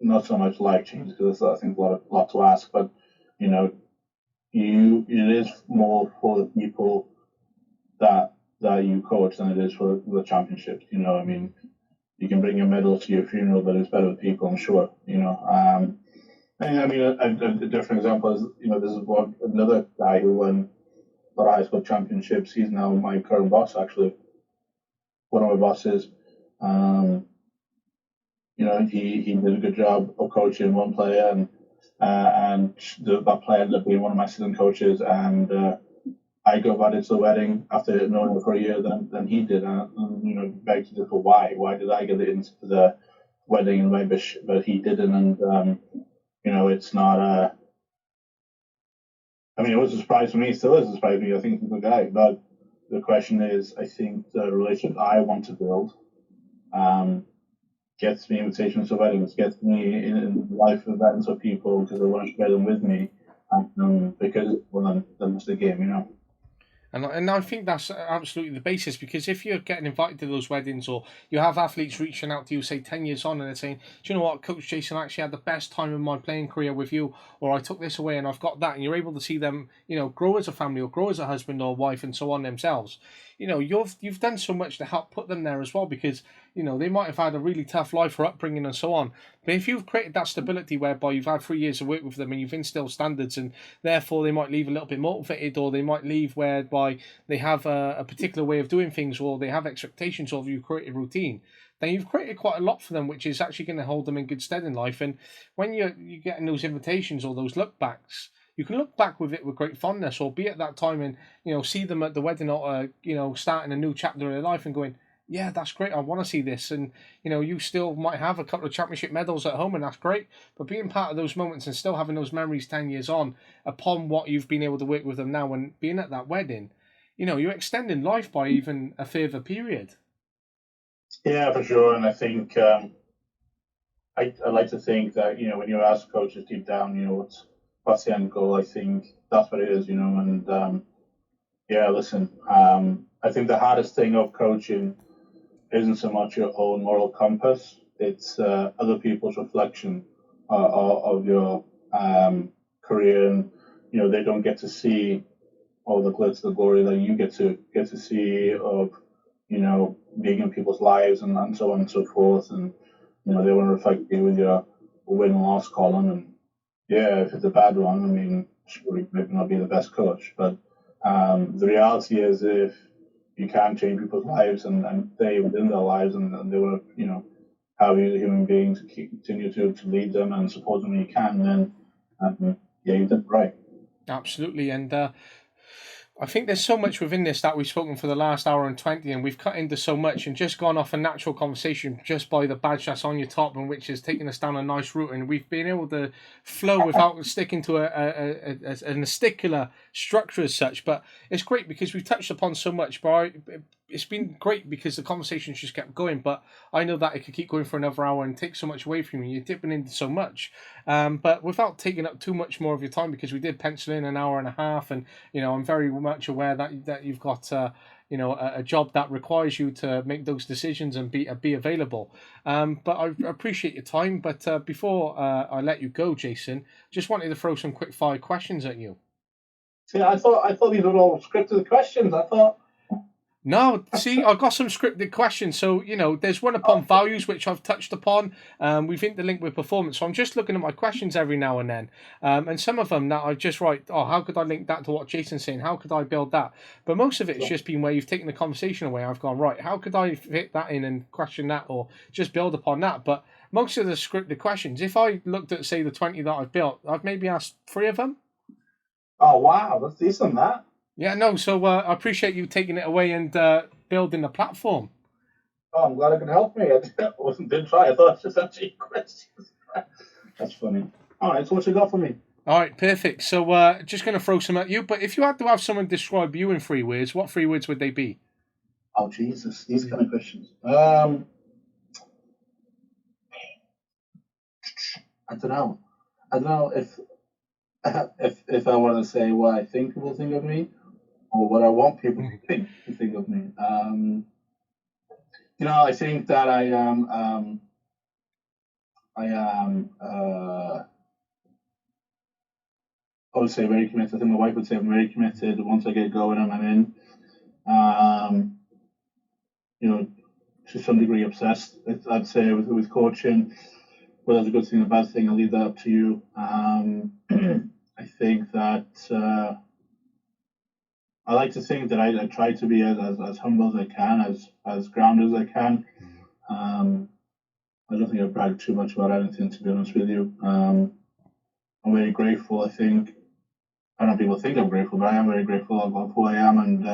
not so much life changes, because I think a lot to ask, but it is more for the people that you coach than it is for the championships. I mean, you can bring a medal to your funeral, but it's better with people, I'm sure. And I mean, a different example is, this is another guy who won a lot of high school championships. He's now my current boss, actually. One of my bosses. He did a good job of coaching one player, and that player ended up being one of my assistant coaches, and I got invited to the wedding after knowing him for a year than he did, and begged to differ why. Why did I get into the wedding and maybe but he didn't? And it's not a. I mean, it was a surprise for me. It still is a surprise for me. I think he's a good guy, but the question is, I think the relationship I want to build gets me invitations to weddings, gets me in life events with people because they want to share them with me, because that's the game. And I think that's absolutely the basis, because if you're getting invited to those weddings, or you have athletes reaching out to you, say 10 years on, and they're saying, do you know what, Coach Jason, I actually had the best time in my playing career with you, or I took this away and I've got that, and you're able to see them, grow as a family or grow as a husband or wife and so on themselves. You've done so much to help put them there as well, because they might have had a really tough life or upbringing and so on. But if you've created that stability whereby you've had 3 years of work with them and you've instilled standards, and therefore they might leave a little bit motivated, or they might leave whereby they have a particular way of doing things, or they have expectations of you, create a routine, then you've created quite a lot for them, which is actually going to hold them in good stead in life. And when you're getting those invitations or those look backs, you can look back with it with great fondness, or be at that time and see them at the wedding, or starting a new chapter in their life and going, yeah, that's great, I want to see this. And you still might have a couple of championship medals at home, and that's great, but being part of those moments and still having those memories 10 years on upon what you've been able to work with them now, and being at that wedding, you're extending life by even a further period. Yeah, for sure. And I think I like to think that when you ask coaches deep down, what's the end goal, I think that's what it is. And yeah, listen, I think the hardest thing of coaching isn't so much your own moral compass; it's other people's reflection of your career, and they don't get to see all the glitz, the glory that you get to see of being in people's lives, and so on and so forth. And they want to reflect you with your win and loss column. And yeah, if it's a bad one, I mean, sure, you might not be the best coach, but the reality is, if you can change people's lives and stay within their lives, and they want to have you as a human being to continue to lead them and support them when you can, then yeah, you did right. Absolutely. And I think there's so much within this that we've spoken for the last hour and 20, and we've cut into so much and just gone off a natural conversation just by the badge that's on your top, and which is taking us down a nice route, and we've been able to flow without sticking to a sticular structure as such. But it's great because we've touched upon so much, but it's been great because the conversation's just kept going. But I know that it could keep going for another hour and take so much away from you. You're dipping into so much, but without taking up too much more of your time, because we did pencil in an hour and a half, and I'm very much aware that you've got a job that requires you to make those decisions and be available. But I appreciate your time. But before I let you go, Jason, just wanted to throw some quick fire questions at you. Yeah, I thought these were all scripted questions. I thought. No, see, I've got some scripted questions. So, there's one upon values, which I've touched upon. We've interlinked with performance. So I'm just looking at my questions every now and then. And some of them that I just write, how could I link that to what Jason's saying? How could I build that? But most of it's just been where you've taken the conversation away. I've gone, right, how could I fit that in and question that or just build upon that? But most of the scripted questions, if I looked at, say, the 20 that I've built, I've maybe asked 3 of them. Oh, wow. That's decent, that. Yeah, no, so I appreciate you taking it away and building the platform. Oh, I'm glad I could help me. Didn't try. I thought it was just actually questions. That's funny. All right, so what you got for me? All right, perfect. So just going to throw some at you, but if you had to have someone describe you in 3 words, what 3 words would they be? Oh, Jesus, these kind of questions. I don't know. I don't know if I want to say what I think people think of me, or what I want people to think of me. I think that I am I would say very committed. I think my wife would say I'm very committed. Once I get going and I'm in, to some degree obsessed. I'd say with coaching, whether it's a good thing or a bad thing, I'll leave that up to you. I think that I like to think that I try to be as humble as I can, as grounded as I can. I don't think I brag too much about anything, to be honest with you. I'm very grateful. I think I don't know if people think I'm grateful, but I am very grateful of who I am and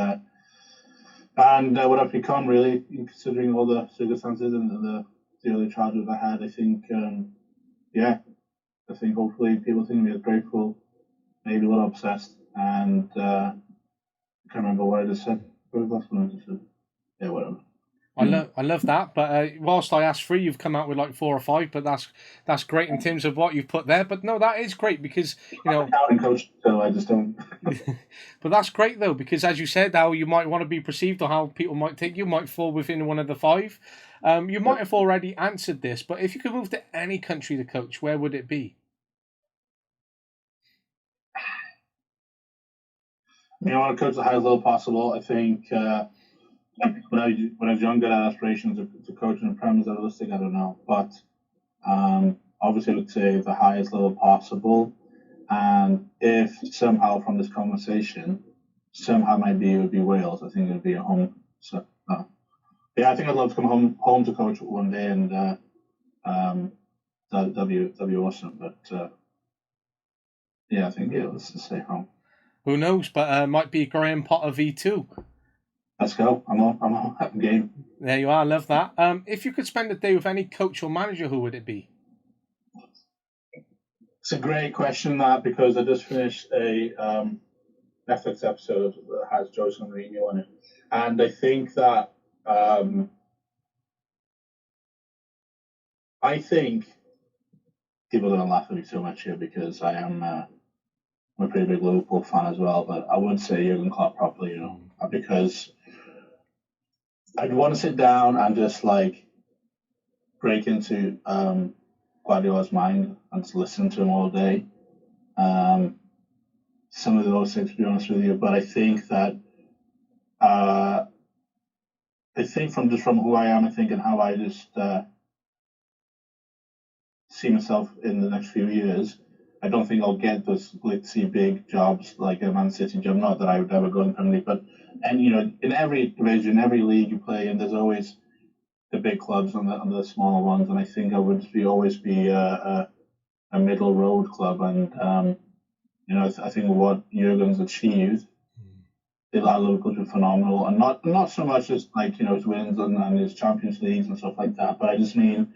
what I've become, really, considering all the circumstances and the early childhood I had. I think, I think hopefully people think of me as grateful, maybe a little obsessed, and I can't remember what I just said. What was the last one I just said? Yeah, whatever. I love that, but whilst I asked 3, you've come out with like 4 or 5. But that's great in terms of what you've put there. But no, that is great because I'm an accounting coach, so I just don't. But that's great though, because as you said, how you might want to be perceived or how people might take you might fall within one of the 5. You might have already answered this, but if you could move to any country to coach, where would it be? I want to coach the highest level possible. I think. When I was younger, I had aspirations to coach in the Premier League. I don't know, but obviously, I would say the highest level possible. And if somehow from this conversation, it would be Wales. I think it would be a home. So I think I'd love to come home to coach one day, and that'd be awesome. But I think let's just say home. Who knows? But might be Graham Potter V2. Let's go. I'm on game. There you are. I love that. If you could spend a day with any coach or manager, who would it be? It's a great question, that, because I just finished a Netflix episode that has Jose Mourinho on it, and I think that I think people are going to laugh at me so much here because I'm a pretty big Liverpool fan as well, but I would say Jurgen Klopp probably, because I'd want to sit down and just break into Guardiola's mind and just listen to him all day. Some of those things, to be honest with you, but I think that from who I am, I think, and how I just see myself in the next few years, I don't think I'll get those glitzy big jobs like a Man City job. Not that I would ever go in the Premier League, but in every division, every league you play in, there's always the big clubs and the smaller ones, and I think I would always be a middle road club. And I think what Jurgen's achieved, at Liverpool been phenomenal, and not so much as his wins and his Champions Leagues and stuff like that, but I just mean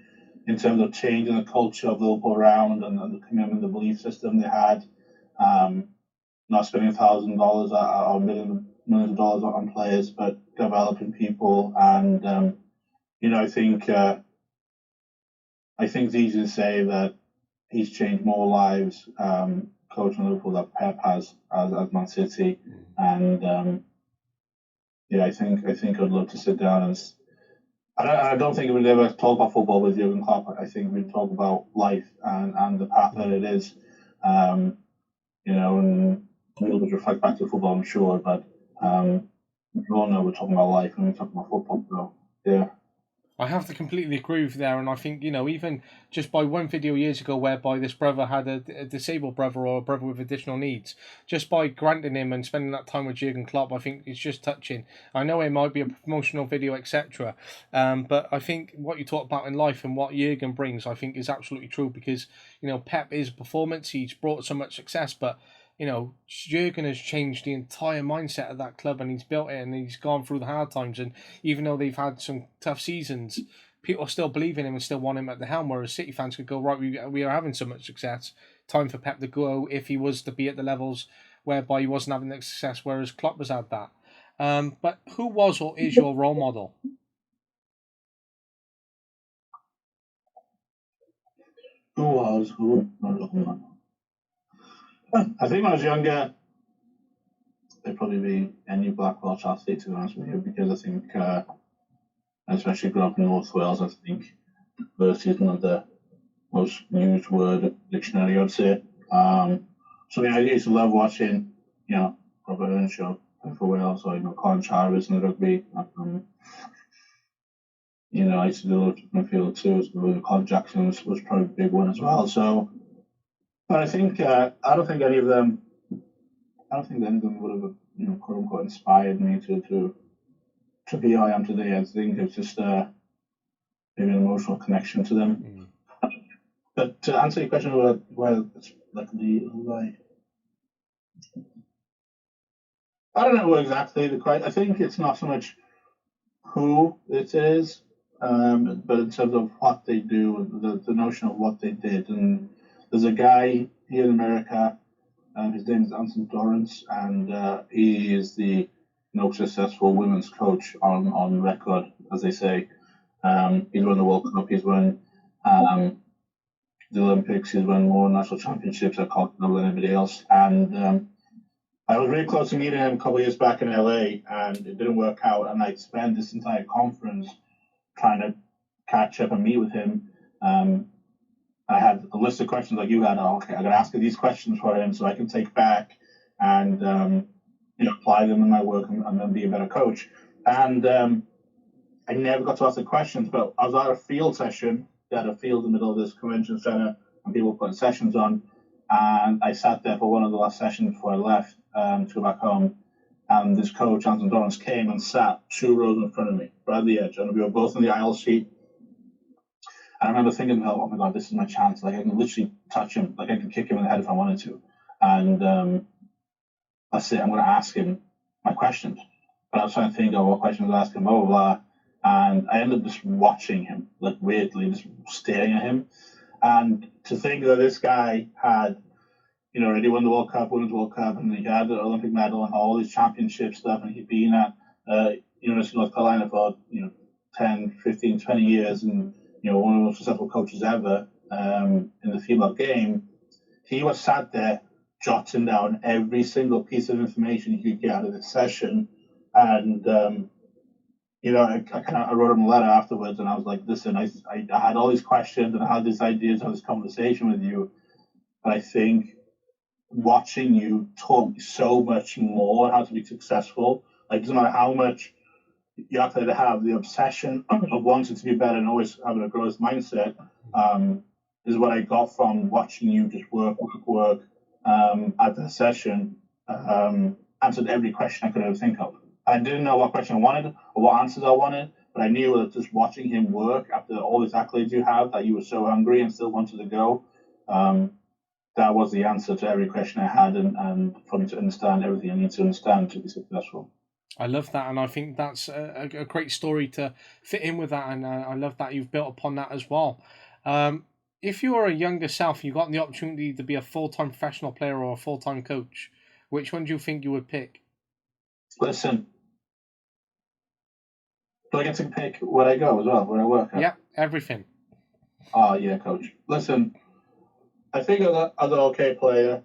in terms of changing the culture of Liverpool around and the commitment, the belief system they had, not spending $1,000 or millions of dollars on players, but developing people, and I think it's easy to say that he's changed more lives coaching Liverpool than Pep has as Man City, and I think I'd love to sit down and. I don't think we'd ever talk about football with Jurgen Klopp. I think we'd talk about life and the path that it is, and we'll just reflect back to football, I'm sure. But we all know we're talking about life and we're talking about football. So yeah. I have to completely agree with you there, and I think, even just by one video years ago whereby this brother had a disabled brother or a brother with additional needs, just by granting him and spending that time with Jurgen Klopp, I think it's just touching. I know it might be a promotional video, etc., but I think what you talk about in life and what Jurgen brings, I think is absolutely true, because, Pep is performance, he's brought so much success, but Jurgen has changed the entire mindset of that club, and he's built it, and he's gone through the hard times. And even though they've had some tough seasons, people still believe in him and still want him at the helm. Whereas City fans could go, right, we are having so much success. Time for Pep to go if he was to be at the levels whereby he wasn't having the success, whereas Klopp has had that. But who was or is your role model? I think when I was younger, it'd probably be any black Welsh athlete, to be honest with you, because I think, especially growing up in North Wales, I think diversity is not the most used word dictionary, I'd say. I used to love watching, Robert Earnshaw for Wales, or Colin Charvis in the rugby. I used to do a lot of midfield too. So Colin Jackson was probably a big one as well. So, but I think I don't think any of them would have, quote unquote, inspired me to be who I am today. I think it's just maybe an emotional connection to them. But to answer your question about it's like I don't know exactly the question. I think it's not so much who it is, but in terms of what they do, the notion of what they did. And there's a guy here in America, his name is Anson Dorrance, and he is the most successful women's coach on record, as they say. He's won the World Cup, he's won the Olympics, he's won more national championships at continental than anybody else. And I was really close to meeting him a couple of years back in LA, and it didn't work out. And I spent this entire conference trying to catch up and meet with him. I had a list of questions like you had. Okay, I'm going to ask these questions for him so I can take back and apply them in my work and then be a better coach. And I never got to ask the questions, but I was at a field session. They had a field in the middle of this convention center, and people putting sessions on. And I sat there for one of the last sessions before I left to go back home. And this coach, Anton Dorrance, came and sat 2 rows in front of me, right at the edge. And we were both in the aisle seat. And I remember thinking, oh my God, this is my chance. Like, I can literally touch him. Like, I can kick him in the head if I wanted to. And that's it. I'm going to ask him my questions. But I was trying to think of what questions to ask him, blah, blah, blah. And I ended up just watching him, like, weirdly, just staring at him. And to think that this guy had, already won the World Cup, Women's World Cup, and he had the Olympic medal and all these championship stuff, and he'd been at University of North Carolina for 10, 15, 20 years, and one of the most successful coaches ever in the female game. He was sat there jotting down every single piece of information he could get out of this session, and I wrote him a letter afterwards, and I was like, listen, I had all these questions and I had these ideas, had this conversation with you, but I think watching you taught me so much more how to be successful. Like, it doesn't matter how much you have to have the obsession of wanting to be better and always having a growth mindset, is what I got from watching you just work at the session. Answered every question I could ever think of. I didn't know what question I wanted or what answers I wanted, but I knew that just watching him work after all these accolades you have, that you were so hungry and still wanted to go, that was the answer to every question I had, and for me to understand everything I need to understand to be successful. I love that, and I think that's a great story to fit in with that, and I love that you've built upon that as well. If you were a younger self, you got the opportunity to be a full-time professional player or a full-time coach, which one do you think you would pick? Listen, Do I get to pick where I go as well, where I work at? Yeah, everything. Oh, yeah, coach. Listen, I think as an okay player,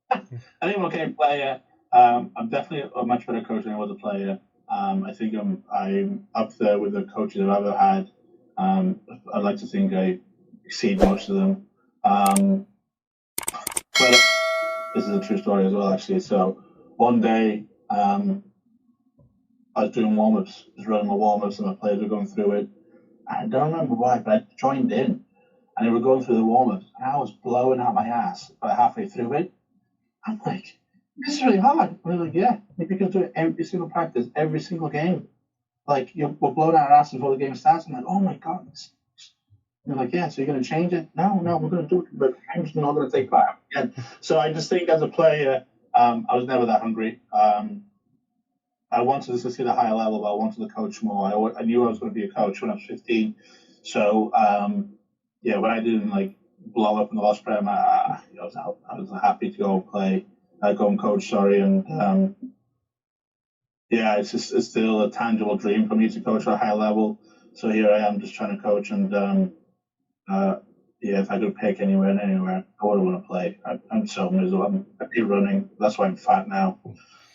I think I'm an okay player. I'm definitely a much better coach than I was a player. I think I'm up there with the coaches I've ever had. I'd like to think I exceed most of them. Um, but this is a true story as well, actually. So one day, I was doing warm-ups, just running my warm-ups, and my players were going through it. I don't remember why, but I joined in, and they were going through the warm-ups, and I was blowing out my ass about halfway through it. I'm like, this is really hard. And they're like, yeah, if you can do it every single practice, every single game. Like, we're blowing out our ass before the game starts. I'm like, oh my God. They're like, yeah, so you're going to change it? No, we're going to do it, but I'm just not going to take part again. So I just think as a player, I was never that hungry. I wanted to succeed at a higher level, but I wanted to coach more. I knew I was going to be a coach when I was 15. So, yeah, when I didn't like blow up in the Welsh Prem, I was happy to go and play, go and coach. Sorry, and yeah, it's still a tangible dream for me to coach at a high level. So here I am, just trying to coach, and uh, yeah, if I could pick anywhere and anywhere, I would want to play. I'm so miserable. I keep running. That's why I'm fat now.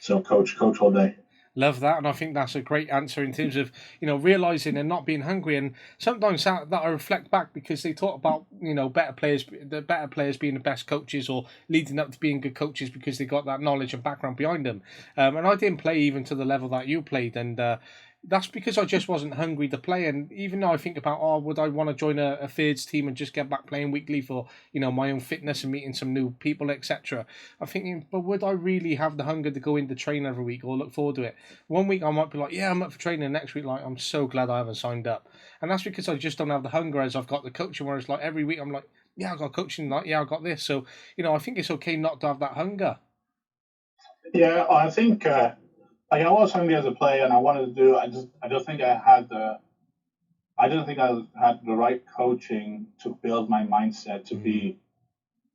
So coach all day. Love that, and I think that's a great answer in terms of realizing and not being hungry. And sometimes that I reflect back because they talk about the better players being the best coaches or leading up to being good coaches because they got that knowledge and background behind them. And I didn't play even to the level that you played, and that's because I just wasn't hungry to play. And even though I think about, oh, would I want to join a thirds team and just get back playing weekly for my own fitness and meeting some new people, etc. I'm thinking, but would I really have the hunger to go into train every week or look forward to it? One week I might be like, yeah, I'm up for training. Next week, like, I'm so glad I haven't signed up. And that's because I just don't have the hunger as I've got the coaching, where it's like every week I'm like, yeah, I got coaching, like, yeah, I got this. So, I think it's okay not to have that hunger. Yeah, I think like I was hungry as a player, and I wanted to do. I don't think I had the. I didn't think I had the right coaching to build my mindset to be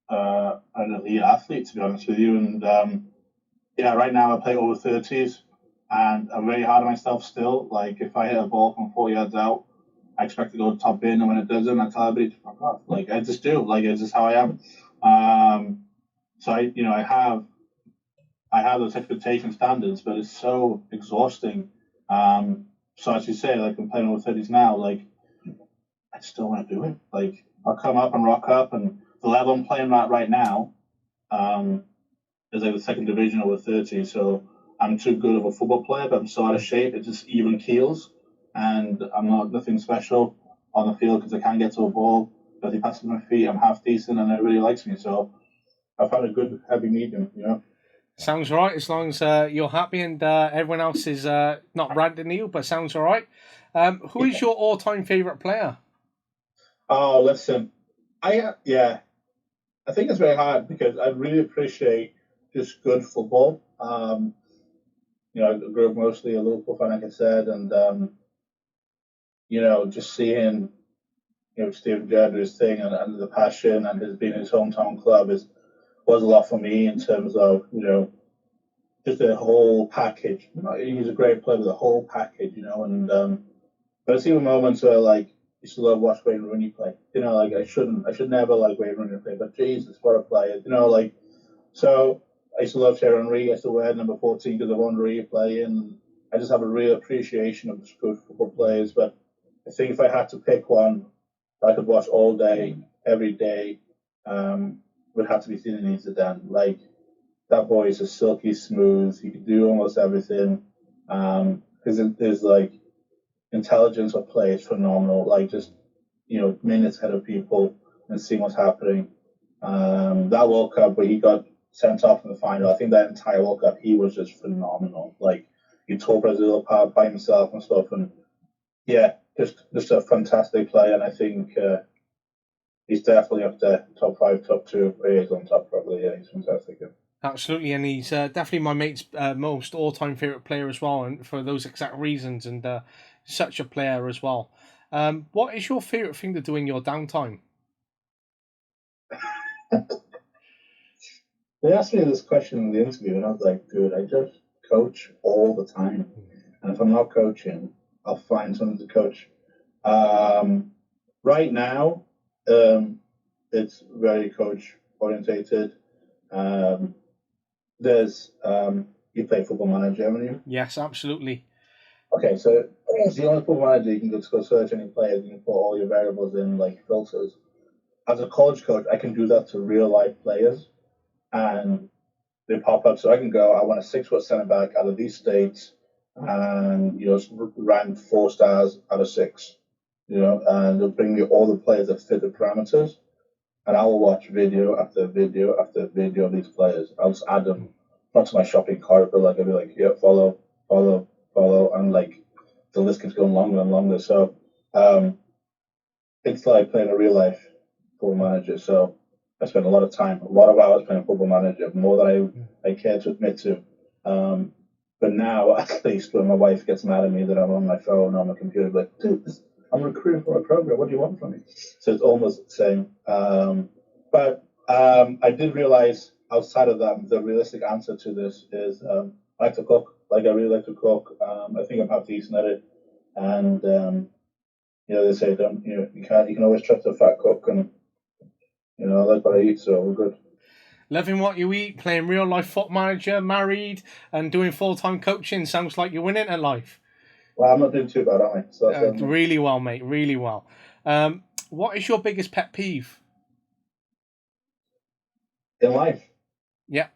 an elite athlete. To be honest with you, and yeah, right now I play over 30s, and I'm very hard on myself still. Like if I hit a ball from 4 yards out, I expect to go top bin, and when it doesn't, I tell everybody to fuck off. Like I just do. Like it's just how I am. So I have those expectation standards, but it's so exhausting. So as you say, like I'm playing over 30s now, like I just don't want to do it. Like I'll come up and rock up, and the level I'm playing at right now um, is like the second division over 30. So I'm too good of a football player, but I'm so out of shape. It's just even keels, and I'm not nothing special on the field because I can't get to a ball. But he passes my feet, I'm half decent, and everybody likes me. So I found a good heavy medium. Sounds right, as long as you're happy and everyone else is not ranting you, but sounds all right. Who is your all-time favorite player? Oh, listen, yeah, I think it's very hard because I really appreciate just good football. I grew up mostly a Liverpool fan, like I said, and just seeing Steven Gerrard's thing and the passion and his being his hometown club was a lot for me in terms of just the whole package. He's a great player with the whole package, and but I see moments where like you still love watch Wayne Rooney play. Like I should never like Wayne Rooney play, but Jesus, what a player. Like so. I used to love Thierry Henry. I used to wear number 14 because of Henry playing. I just have a real appreciation of the good football players. But I think if I had to pick one I could watch all day, every day, would have to be Zinedine Zidane. Like that boy is just silky smooth. He can do almost everything. His like intelligence of play is phenomenal. Like just minutes ahead of people and seeing what's happening. That World Cup where he got sent off in the final, I think that entire World Cup he was just phenomenal. Like he tore Brazil apart by himself and stuff, and yeah, just a fantastic player. And I think he's definitely up there, top five, top two. He is on top probably. Yeah, he's fantastic. Yeah. Absolutely, and he's definitely my mate's most all-time favorite player as well, and for those exact reasons, and such a player as well. What is your favorite thing to do in your downtime? They asked me this question in the interview, and I was like, dude, I just coach all the time. And if I'm not coaching, I'll find something to coach. Right now, it's very coach orientated. There's you play Football Manager, haven't you? Yes, absolutely. Okay, so it's the only Football Manager you can go search any players. You can put all your variables in, like filters. As a college coach, I can do that to real life players, and they pop up. So I can go, I want a 6 foot centre back out of these states, and ranked 4 stars out of 6. And they'll bring me all the players that fit the parameters, and I will watch video after video after video of these players. I'll just add them not to my shopping cart, but like I'll be like, yeah, follow, follow, follow, and like the list keeps going longer and longer. So it's like playing a real life Football Manager. So I spend a lot of time, a lot of hours playing Football Manager, more than I care to admit to. But now, at least, when my wife gets mad at me that I'm on my phone or on my computer, like, dude, I'm recruiting for a program. What do you want from me? So it's almost the same. But I did realize outside of that, the realistic answer to this is I like to cook. Like, I really like to cook. I think I'm half decent at it. And, they say, don't, you can always trust a fat cook. And, I like what I eat, so we're good. Loving what you eat, playing real life Foot Manager, married, and doing full-time coaching. Sounds like you're winning at life. Well, I'm not doing too bad, am I? So really well, mate. Really well. What is your biggest pet peeve? In life? Yeah.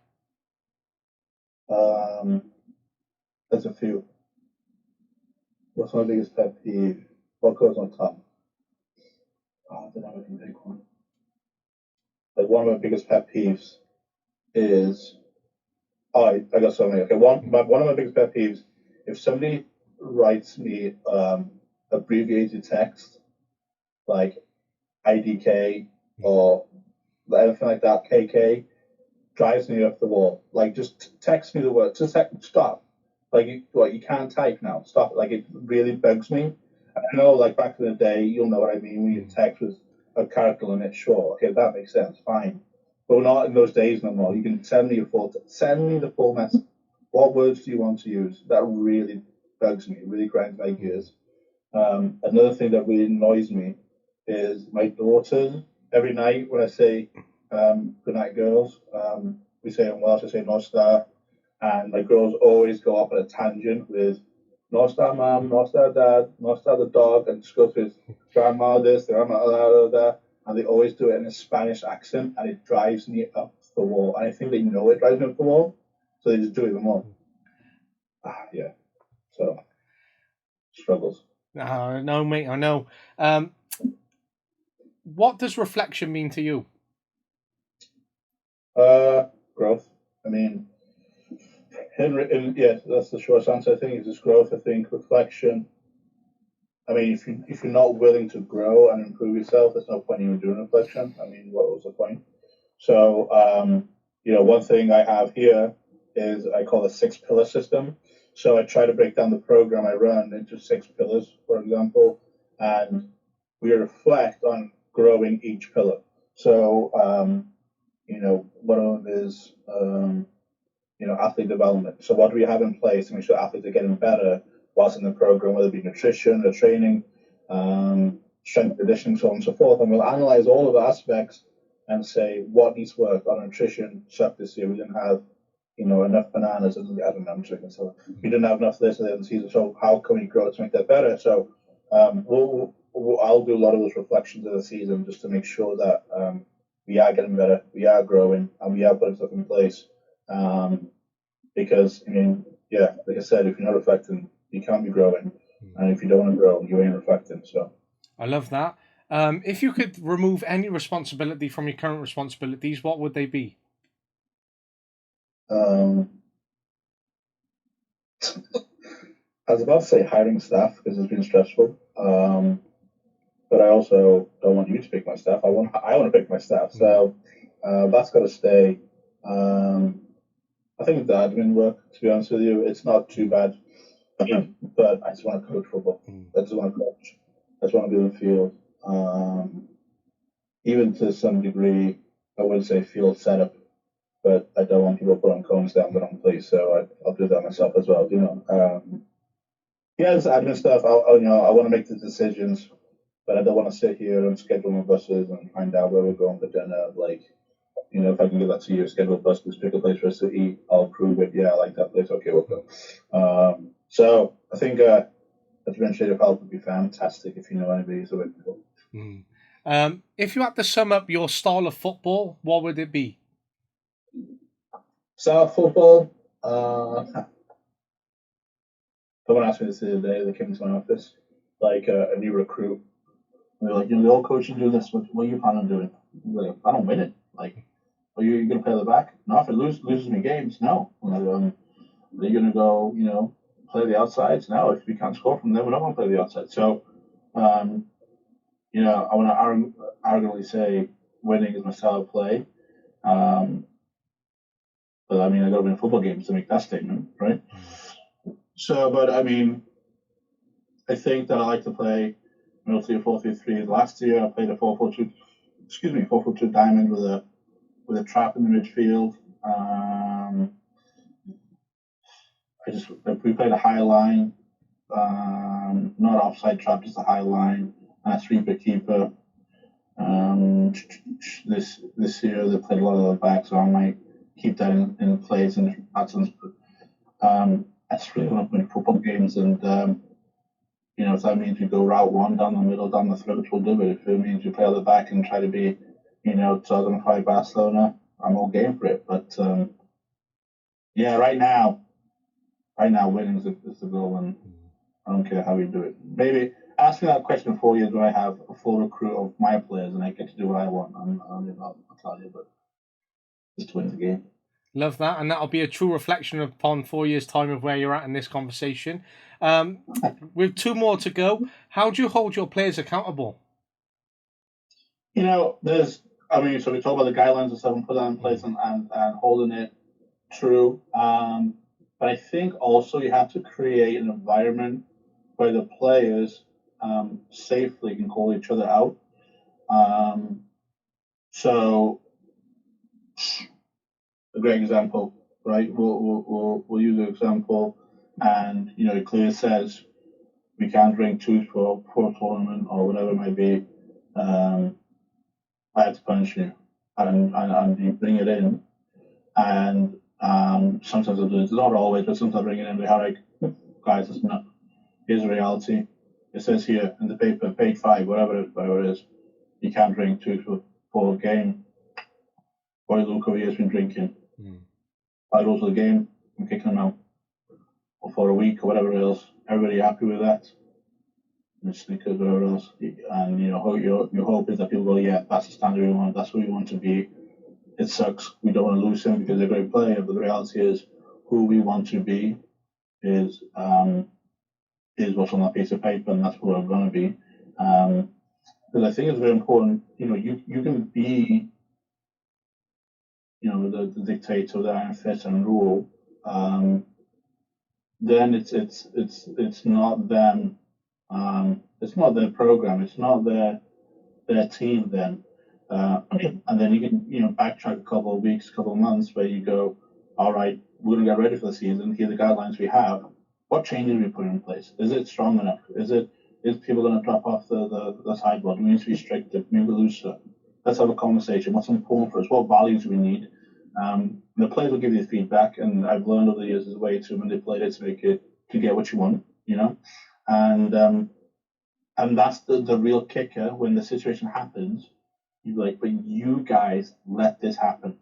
There's a few. What's my biggest pet peeve? What goes on top? I don't know if I can pick one. Like, one of my biggest pet peeves is... Oh, I got so many. Okay, one of my biggest pet peeves, if somebody writes me abbreviated text, like IDK or anything like that, KK, drives me off the wall. Like, just text me the word. Just stop. Like, you can't type now. Stop. Like, it really bugs me. I know, like, back in the day, you'll know what I mean, when your text was a character limit, sure. Okay, that makes sense. Fine. But we're not in those days no more. You can send me the full message. What words do you want to use? That really bugs me. It really grinds my gears. Another thing that really annoys me is my daughters. Every night when I say good night, girls, we say in Welsh, I say North Star, and my girls always go off on a tangent with North Star Mom, North Star Dad, North Star the dog, and just go through grandma this, grandma that, and they always do it in a Spanish accent, and it drives me up the wall. And I think they know it drives me up the wall, so they just do it even more. Yeah. So, struggles. No, mate, I know. What does reflection mean to you? Growth. I mean, yeah, that's the short answer. I think it's just growth. I think reflection. I mean, if you're not willing to grow and improve yourself, there's no point in doing reflection. I mean, what was the point? So, one thing I have here is I call a 6-pillar system. So I try to break down the program I run into 6 pillars, for example, and we reflect on growing each pillar. So, one of them is, athlete development. So what do we have in place to make sure athletes are getting better whilst in the program, whether it be nutrition or training, strength conditioning, so on and so forth. And we'll analyze all of the aspects and say what needs work. On nutrition, sucked this year, we didn't have enough bananas. I don't know, I'm drinking, so we didn't have enough of this at the end of the season. So how can we grow to make that better? So I'll do a lot of those reflections of the season just to make sure that we are getting better, we are growing, and we are putting stuff in place. Because, like I said, if you're not reflecting, you can't be growing. And if you don't want to grow, you ain't reflecting. So I love that. If you could remove any responsibility from your current responsibilities, what would they be? I was about to say hiring staff because it's been stressful. But I also don't want you to pick my staff. I want to pick my staff. So that's got to stay. I think the admin work, to be honest with you, it's not too bad. But I just want to coach football. I just want to coach. I just want to be in the field. Even to some degree, I would say field setup, but I don't want people putting cones down the wrong place, so I'll do that myself as well. Yes, admin stuff. I want to make the decisions, but I don't want to sit here and schedule my buses and find out where we're going for dinner. Like, if I can give that to you, schedule a bus, just pick a place for us to eat. I'll approve it. Yeah, I like that place. Okay, we'll go. So I think administrative help would be fantastic if you know anybody who's available. If you had to sum up your style of football, what would it be? Style of football. Someone asked me this the other day. They came into my office, like a new recruit. And they're like, the old coach should do this. What are you planning on doing? Like, I don't win it. Like, are you going to play the back? No, if it loses me games, no. Are you going to go, play the outsides? No, if we can't score from them, we're not going to play the outside. So, I want to arrogantly say winning is my style of play. But I got to win football games to make that statement, right? So, but I think that I like to play mostly a 4-3-3. Last year I played a 4-4-2. 4-4-2 diamond with a trap in the midfield. We played a high line, not offside trap, just a high line, and a sweeper keeper. This year they played a lot of the back, so I might keep that in place and add some. I just really want to win football games, and if that means we go route one down the middle, down the throat, we'll do it. If it means we play at the back and try to be, 2005 Barcelona, I'm all game for it. But right now winning is the goal, and I don't care how we do it. Maybe ask me that question in 4 years when I have a full recruit of my players and I get to do what I want. I'll tell you, but just to win the game. Love that, and that'll be a true reflection upon 4 years' time of where you're at in this conversation. With 2 more to go, how do you hold your players accountable? So we talk about the guidelines and stuff and put that in place and holding it true. But I think also you have to create an environment where the players safely can call each other out. So a great example, right? We'll use an example, and it clearly says we can't drink tooth for a tournament or whatever it might be. I have to punish you, and you bring it in, and sometimes I'll do it. It's not always, but sometimes I bring it in and be like, guys, listen up. Here's the reality. It says here in the paper, page 5, whatever it is, you can't drink tooth for a game. Boy, Luca has been drinking. I go to the game, I'm kicking him out. Or for a week or whatever else. Everybody happy with that? And Snickers, whatever else. And your hope is that people go, yeah, that's the standard we want, that's what we want to be. It sucks. We don't want to lose him because they're a great player, but the reality is who we want to be is what's on that piece of paper, and that's what we're going to be. Because I think it's very important, you can be the dictator, the iron fist and rule, then it's not them, it's not their program, it's not their team then. And then you can backtrack a couple of weeks, couple of months where you go, all right, we're gonna get ready for the season, here are the guidelines we have. What changes we put in place? Is it strong enough? Is people gonna drop off the sideboard? Do we need to be stricter, maybe looser? Let's have a conversation. What's important for us? What values do we need? The players will give you feedback, and I've learned over the years there's a way to manipulate it to make it to get what you want, and that's the real kicker when the situation happens. You're like, but you guys let this happen.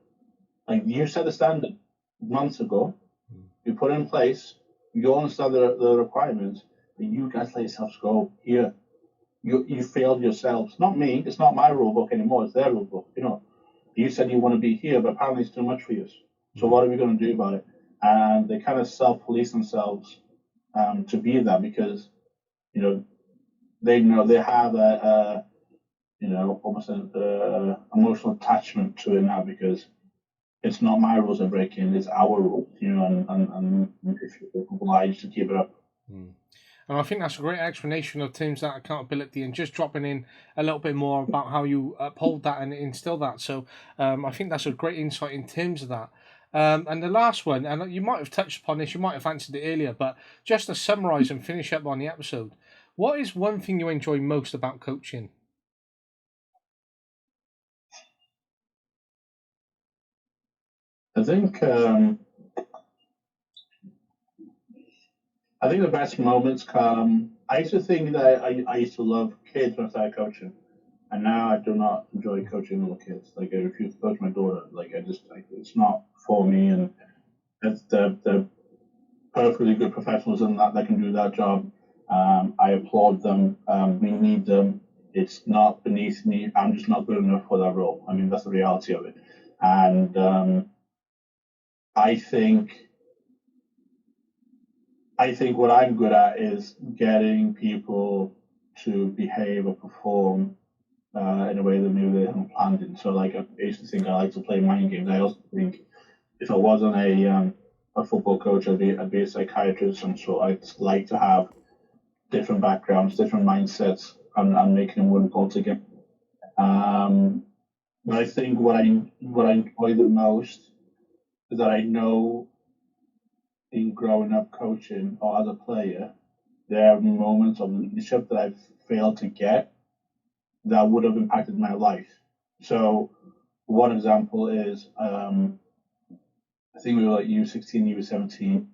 Like, you set the standard months ago, you put it in place, you understand the requirements, and you guys let yourselves go here. You failed yourselves. Not me. It's not my rule book anymore. It's their rule book. You said you want to be here, but apparently it's too much for you. So what are we going to do about it? And they kind of self-police themselves to be that, because they know they have almost an emotional attachment to it now, because it's not my rules they're breaking, it's our rules, and if you're obliged to keep it up. And I think that's a great explanation of Tim's that accountability, and just dropping in a little bit more about how you uphold that and instill that. So I think that's a great insight in terms of that. And the last one, and you might have touched upon this, you might have answered it earlier, but just to summarise and finish up on the episode, what is one thing you enjoy most about coaching? I think the best moments come. I used to think that I used to love kids when I started coaching, and now I do not enjoy coaching little kids. Like I refuse to coach my daughter. Like it's not for me, and it's the perfectly good professionals in that can do that job. I applaud them. We need them. It's not beneath me. I'm just not good enough for that role. I mean, that's the reality of it. And I think what I'm good at is getting people to behave or perform in a way that maybe they haven't planned in. So, like, I used to think I like to play mind games. I also think if I wasn't a football coach, I'd be a psychiatrist of some sort. I'd like to have different backgrounds, different mindsets, and making them work all together. But I think what I enjoy the most is that I know in growing up coaching or as a player, there are moments of leadership that I've failed to get that would have impacted my life. So one example is I think we were like U16, U17.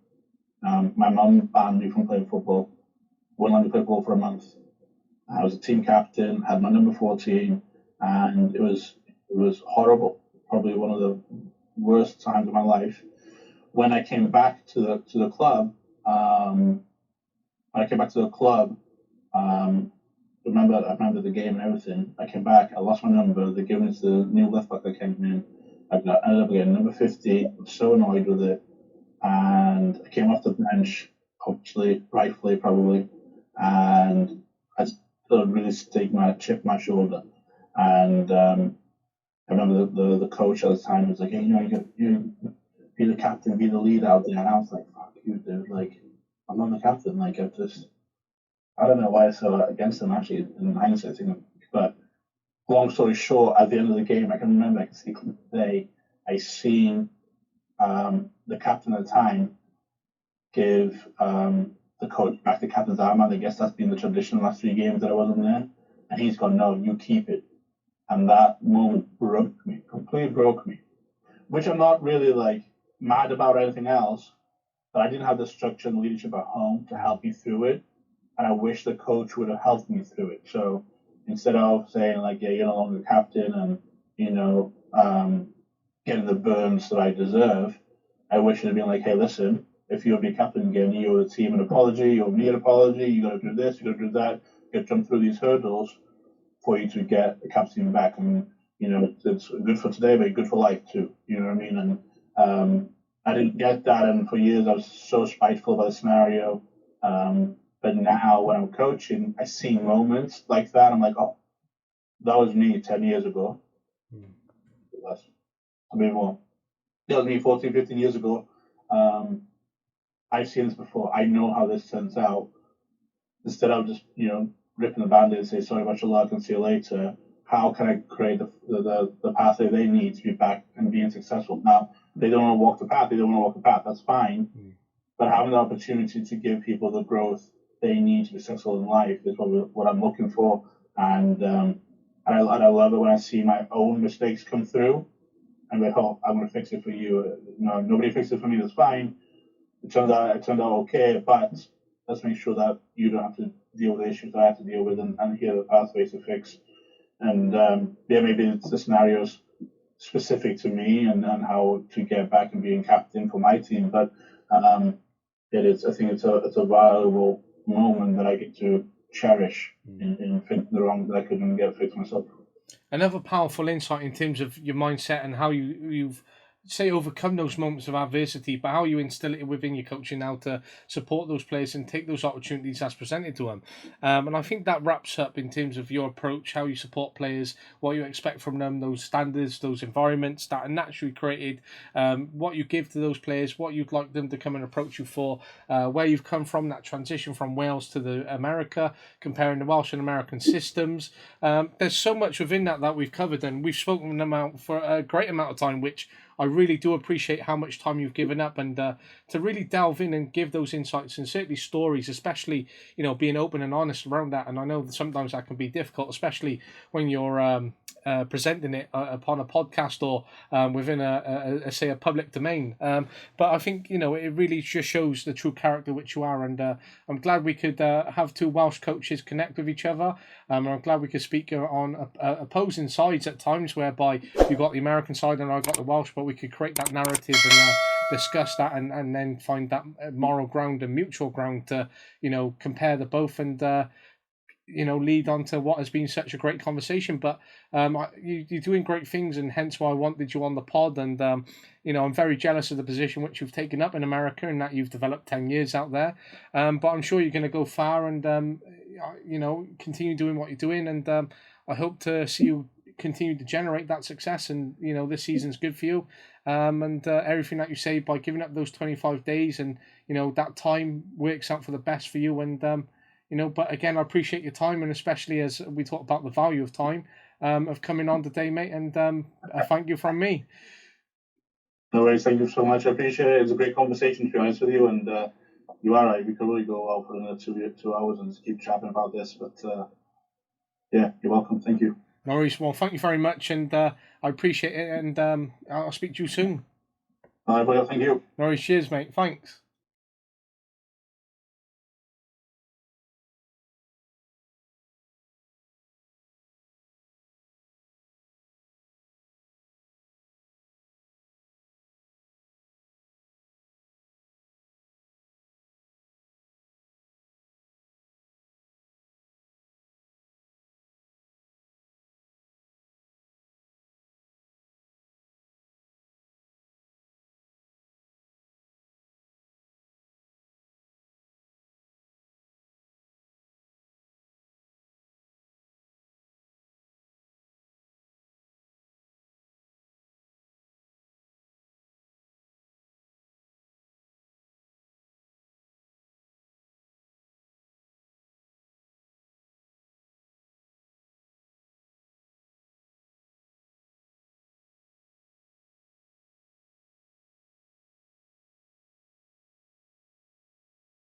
My mum banned me from playing football. Wouldn't let me play football for a month. I was a team captain, had my number 14, and it was horrible. Probably one of the worst times of my life. When I came back to the club, I remember the game and everything. I came back, I lost my number. They gave me to the new left back that came in. Ended up getting number 50. I was so annoyed with it, and I came off the bench, obviously, rightfully probably, and I sort of really chipped my shoulder. And I remember the coach at the time was like, hey, you be the captain, be the leader out there. And I was like, fuck you, dude. Like, I'm not the captain. Like, I don't know why I so against him actually in hindsight. But long story short, at the end of the game, I can remember, I can see today, I seen the captain at the time give the coach back the captain's armband. I guess that's been the tradition the last 3 games that I wasn't there. And he's gone, no, you keep it. And that moment broke me, completely broke me, which I'm not really like mad about or anything else, but I didn't have the structure and leadership at home to help me through it. And I wish the coach would have helped me through it. So instead of saying like, yeah, you're no longer captain and, getting the burns that I deserve, I wish it had been like, hey, listen, if you'll be captain again, you owe the team an apology, you owe me an apology, you got to do this, you got to do that, you got to jump through these hurdles for you to get the captain back. And, it's good for today, but good for life too. You know what I mean? And I didn't get that. And for years, I was so spiteful about the scenario. But now when I'm coaching, I see moments like that. I'm like, oh, that was me 10 years ago. That's a bit more. That was me 14, 15 years ago. I've seen this before. I know how this turns out. Instead of just, ripping the band-aid and say, sorry about your luck and see you later, how can I create the pathway they need to be back and being successful? Now, they don't want to walk the path. They don't want to walk the path. That's fine. But having the opportunity to give people the growth they need to be successful in life is what I'm looking for. And I love it when I see my own mistakes come through. I'm like, oh, I'm going to fix it for you. Nobody fixed it for me. That's fine. It turned out okay, but let's make sure that you don't have to deal with the issues that I have to deal with, and here are the pathways to fix. And maybe it's the scenarios specific to me and how to get back and being captain for my team. But it is. I think it's a valuable moment that I get to cherish in fixing the wrong that I couldn't get fixed myself. Another powerful insight in terms of your mindset and how you've say overcome those moments of adversity, but how you instill it within your coaching now to support those players and take those opportunities as presented to them. And I think that wraps up in terms of your approach, how you support players, what you expect from them, those standards, those environments that are naturally created, what you give to those players, what you'd like them to come and approach you for, where you've come from, that transition from Wales to the America, comparing the Welsh and American systems. There's so much within that we've covered, and we've spoken about for a great amount of time, which I really do appreciate how much time you've given up and to really delve in and give those insights and certainly stories, especially, being open and honest around that. And I know that sometimes that can be difficult, especially when you're presenting it upon a podcast or within say a public domain. But I think it really just shows the true character which you are, and I'm glad we could have two Welsh coaches connect with each other. And I'm glad we could speak on opposing sides at times, whereby you got the American side and I got the Welsh, but we could create that narrative and discuss that and then find that moral ground and mutual ground to compare the both and lead on to what has been such a great conversation. But you're doing great things, and hence why I wanted you on the pod. And I'm very jealous of the position which you've taken up in America and that you've developed 10 years out there. But I'm sure you're going to go far and continue doing what you're doing. And I hope to see you continue to generate that success. And this season's good for you. And everything that you say by giving up those 25 days and that time works out for the best for you. And but again, I appreciate your time, and especially as we talk about the value of time, of coming on today, mate, and thank you from me. No worries, thank you so much. I appreciate it. It was a great conversation, to be honest with you, and you are right. We could really go out for another 2 hours and just keep chatting about this, but yeah, you're welcome. Thank you. No worries. Well, thank you very much, and I appreciate it, and I'll speak to you soon. All right, well, thank you. No worries. Cheers, mate. Thanks.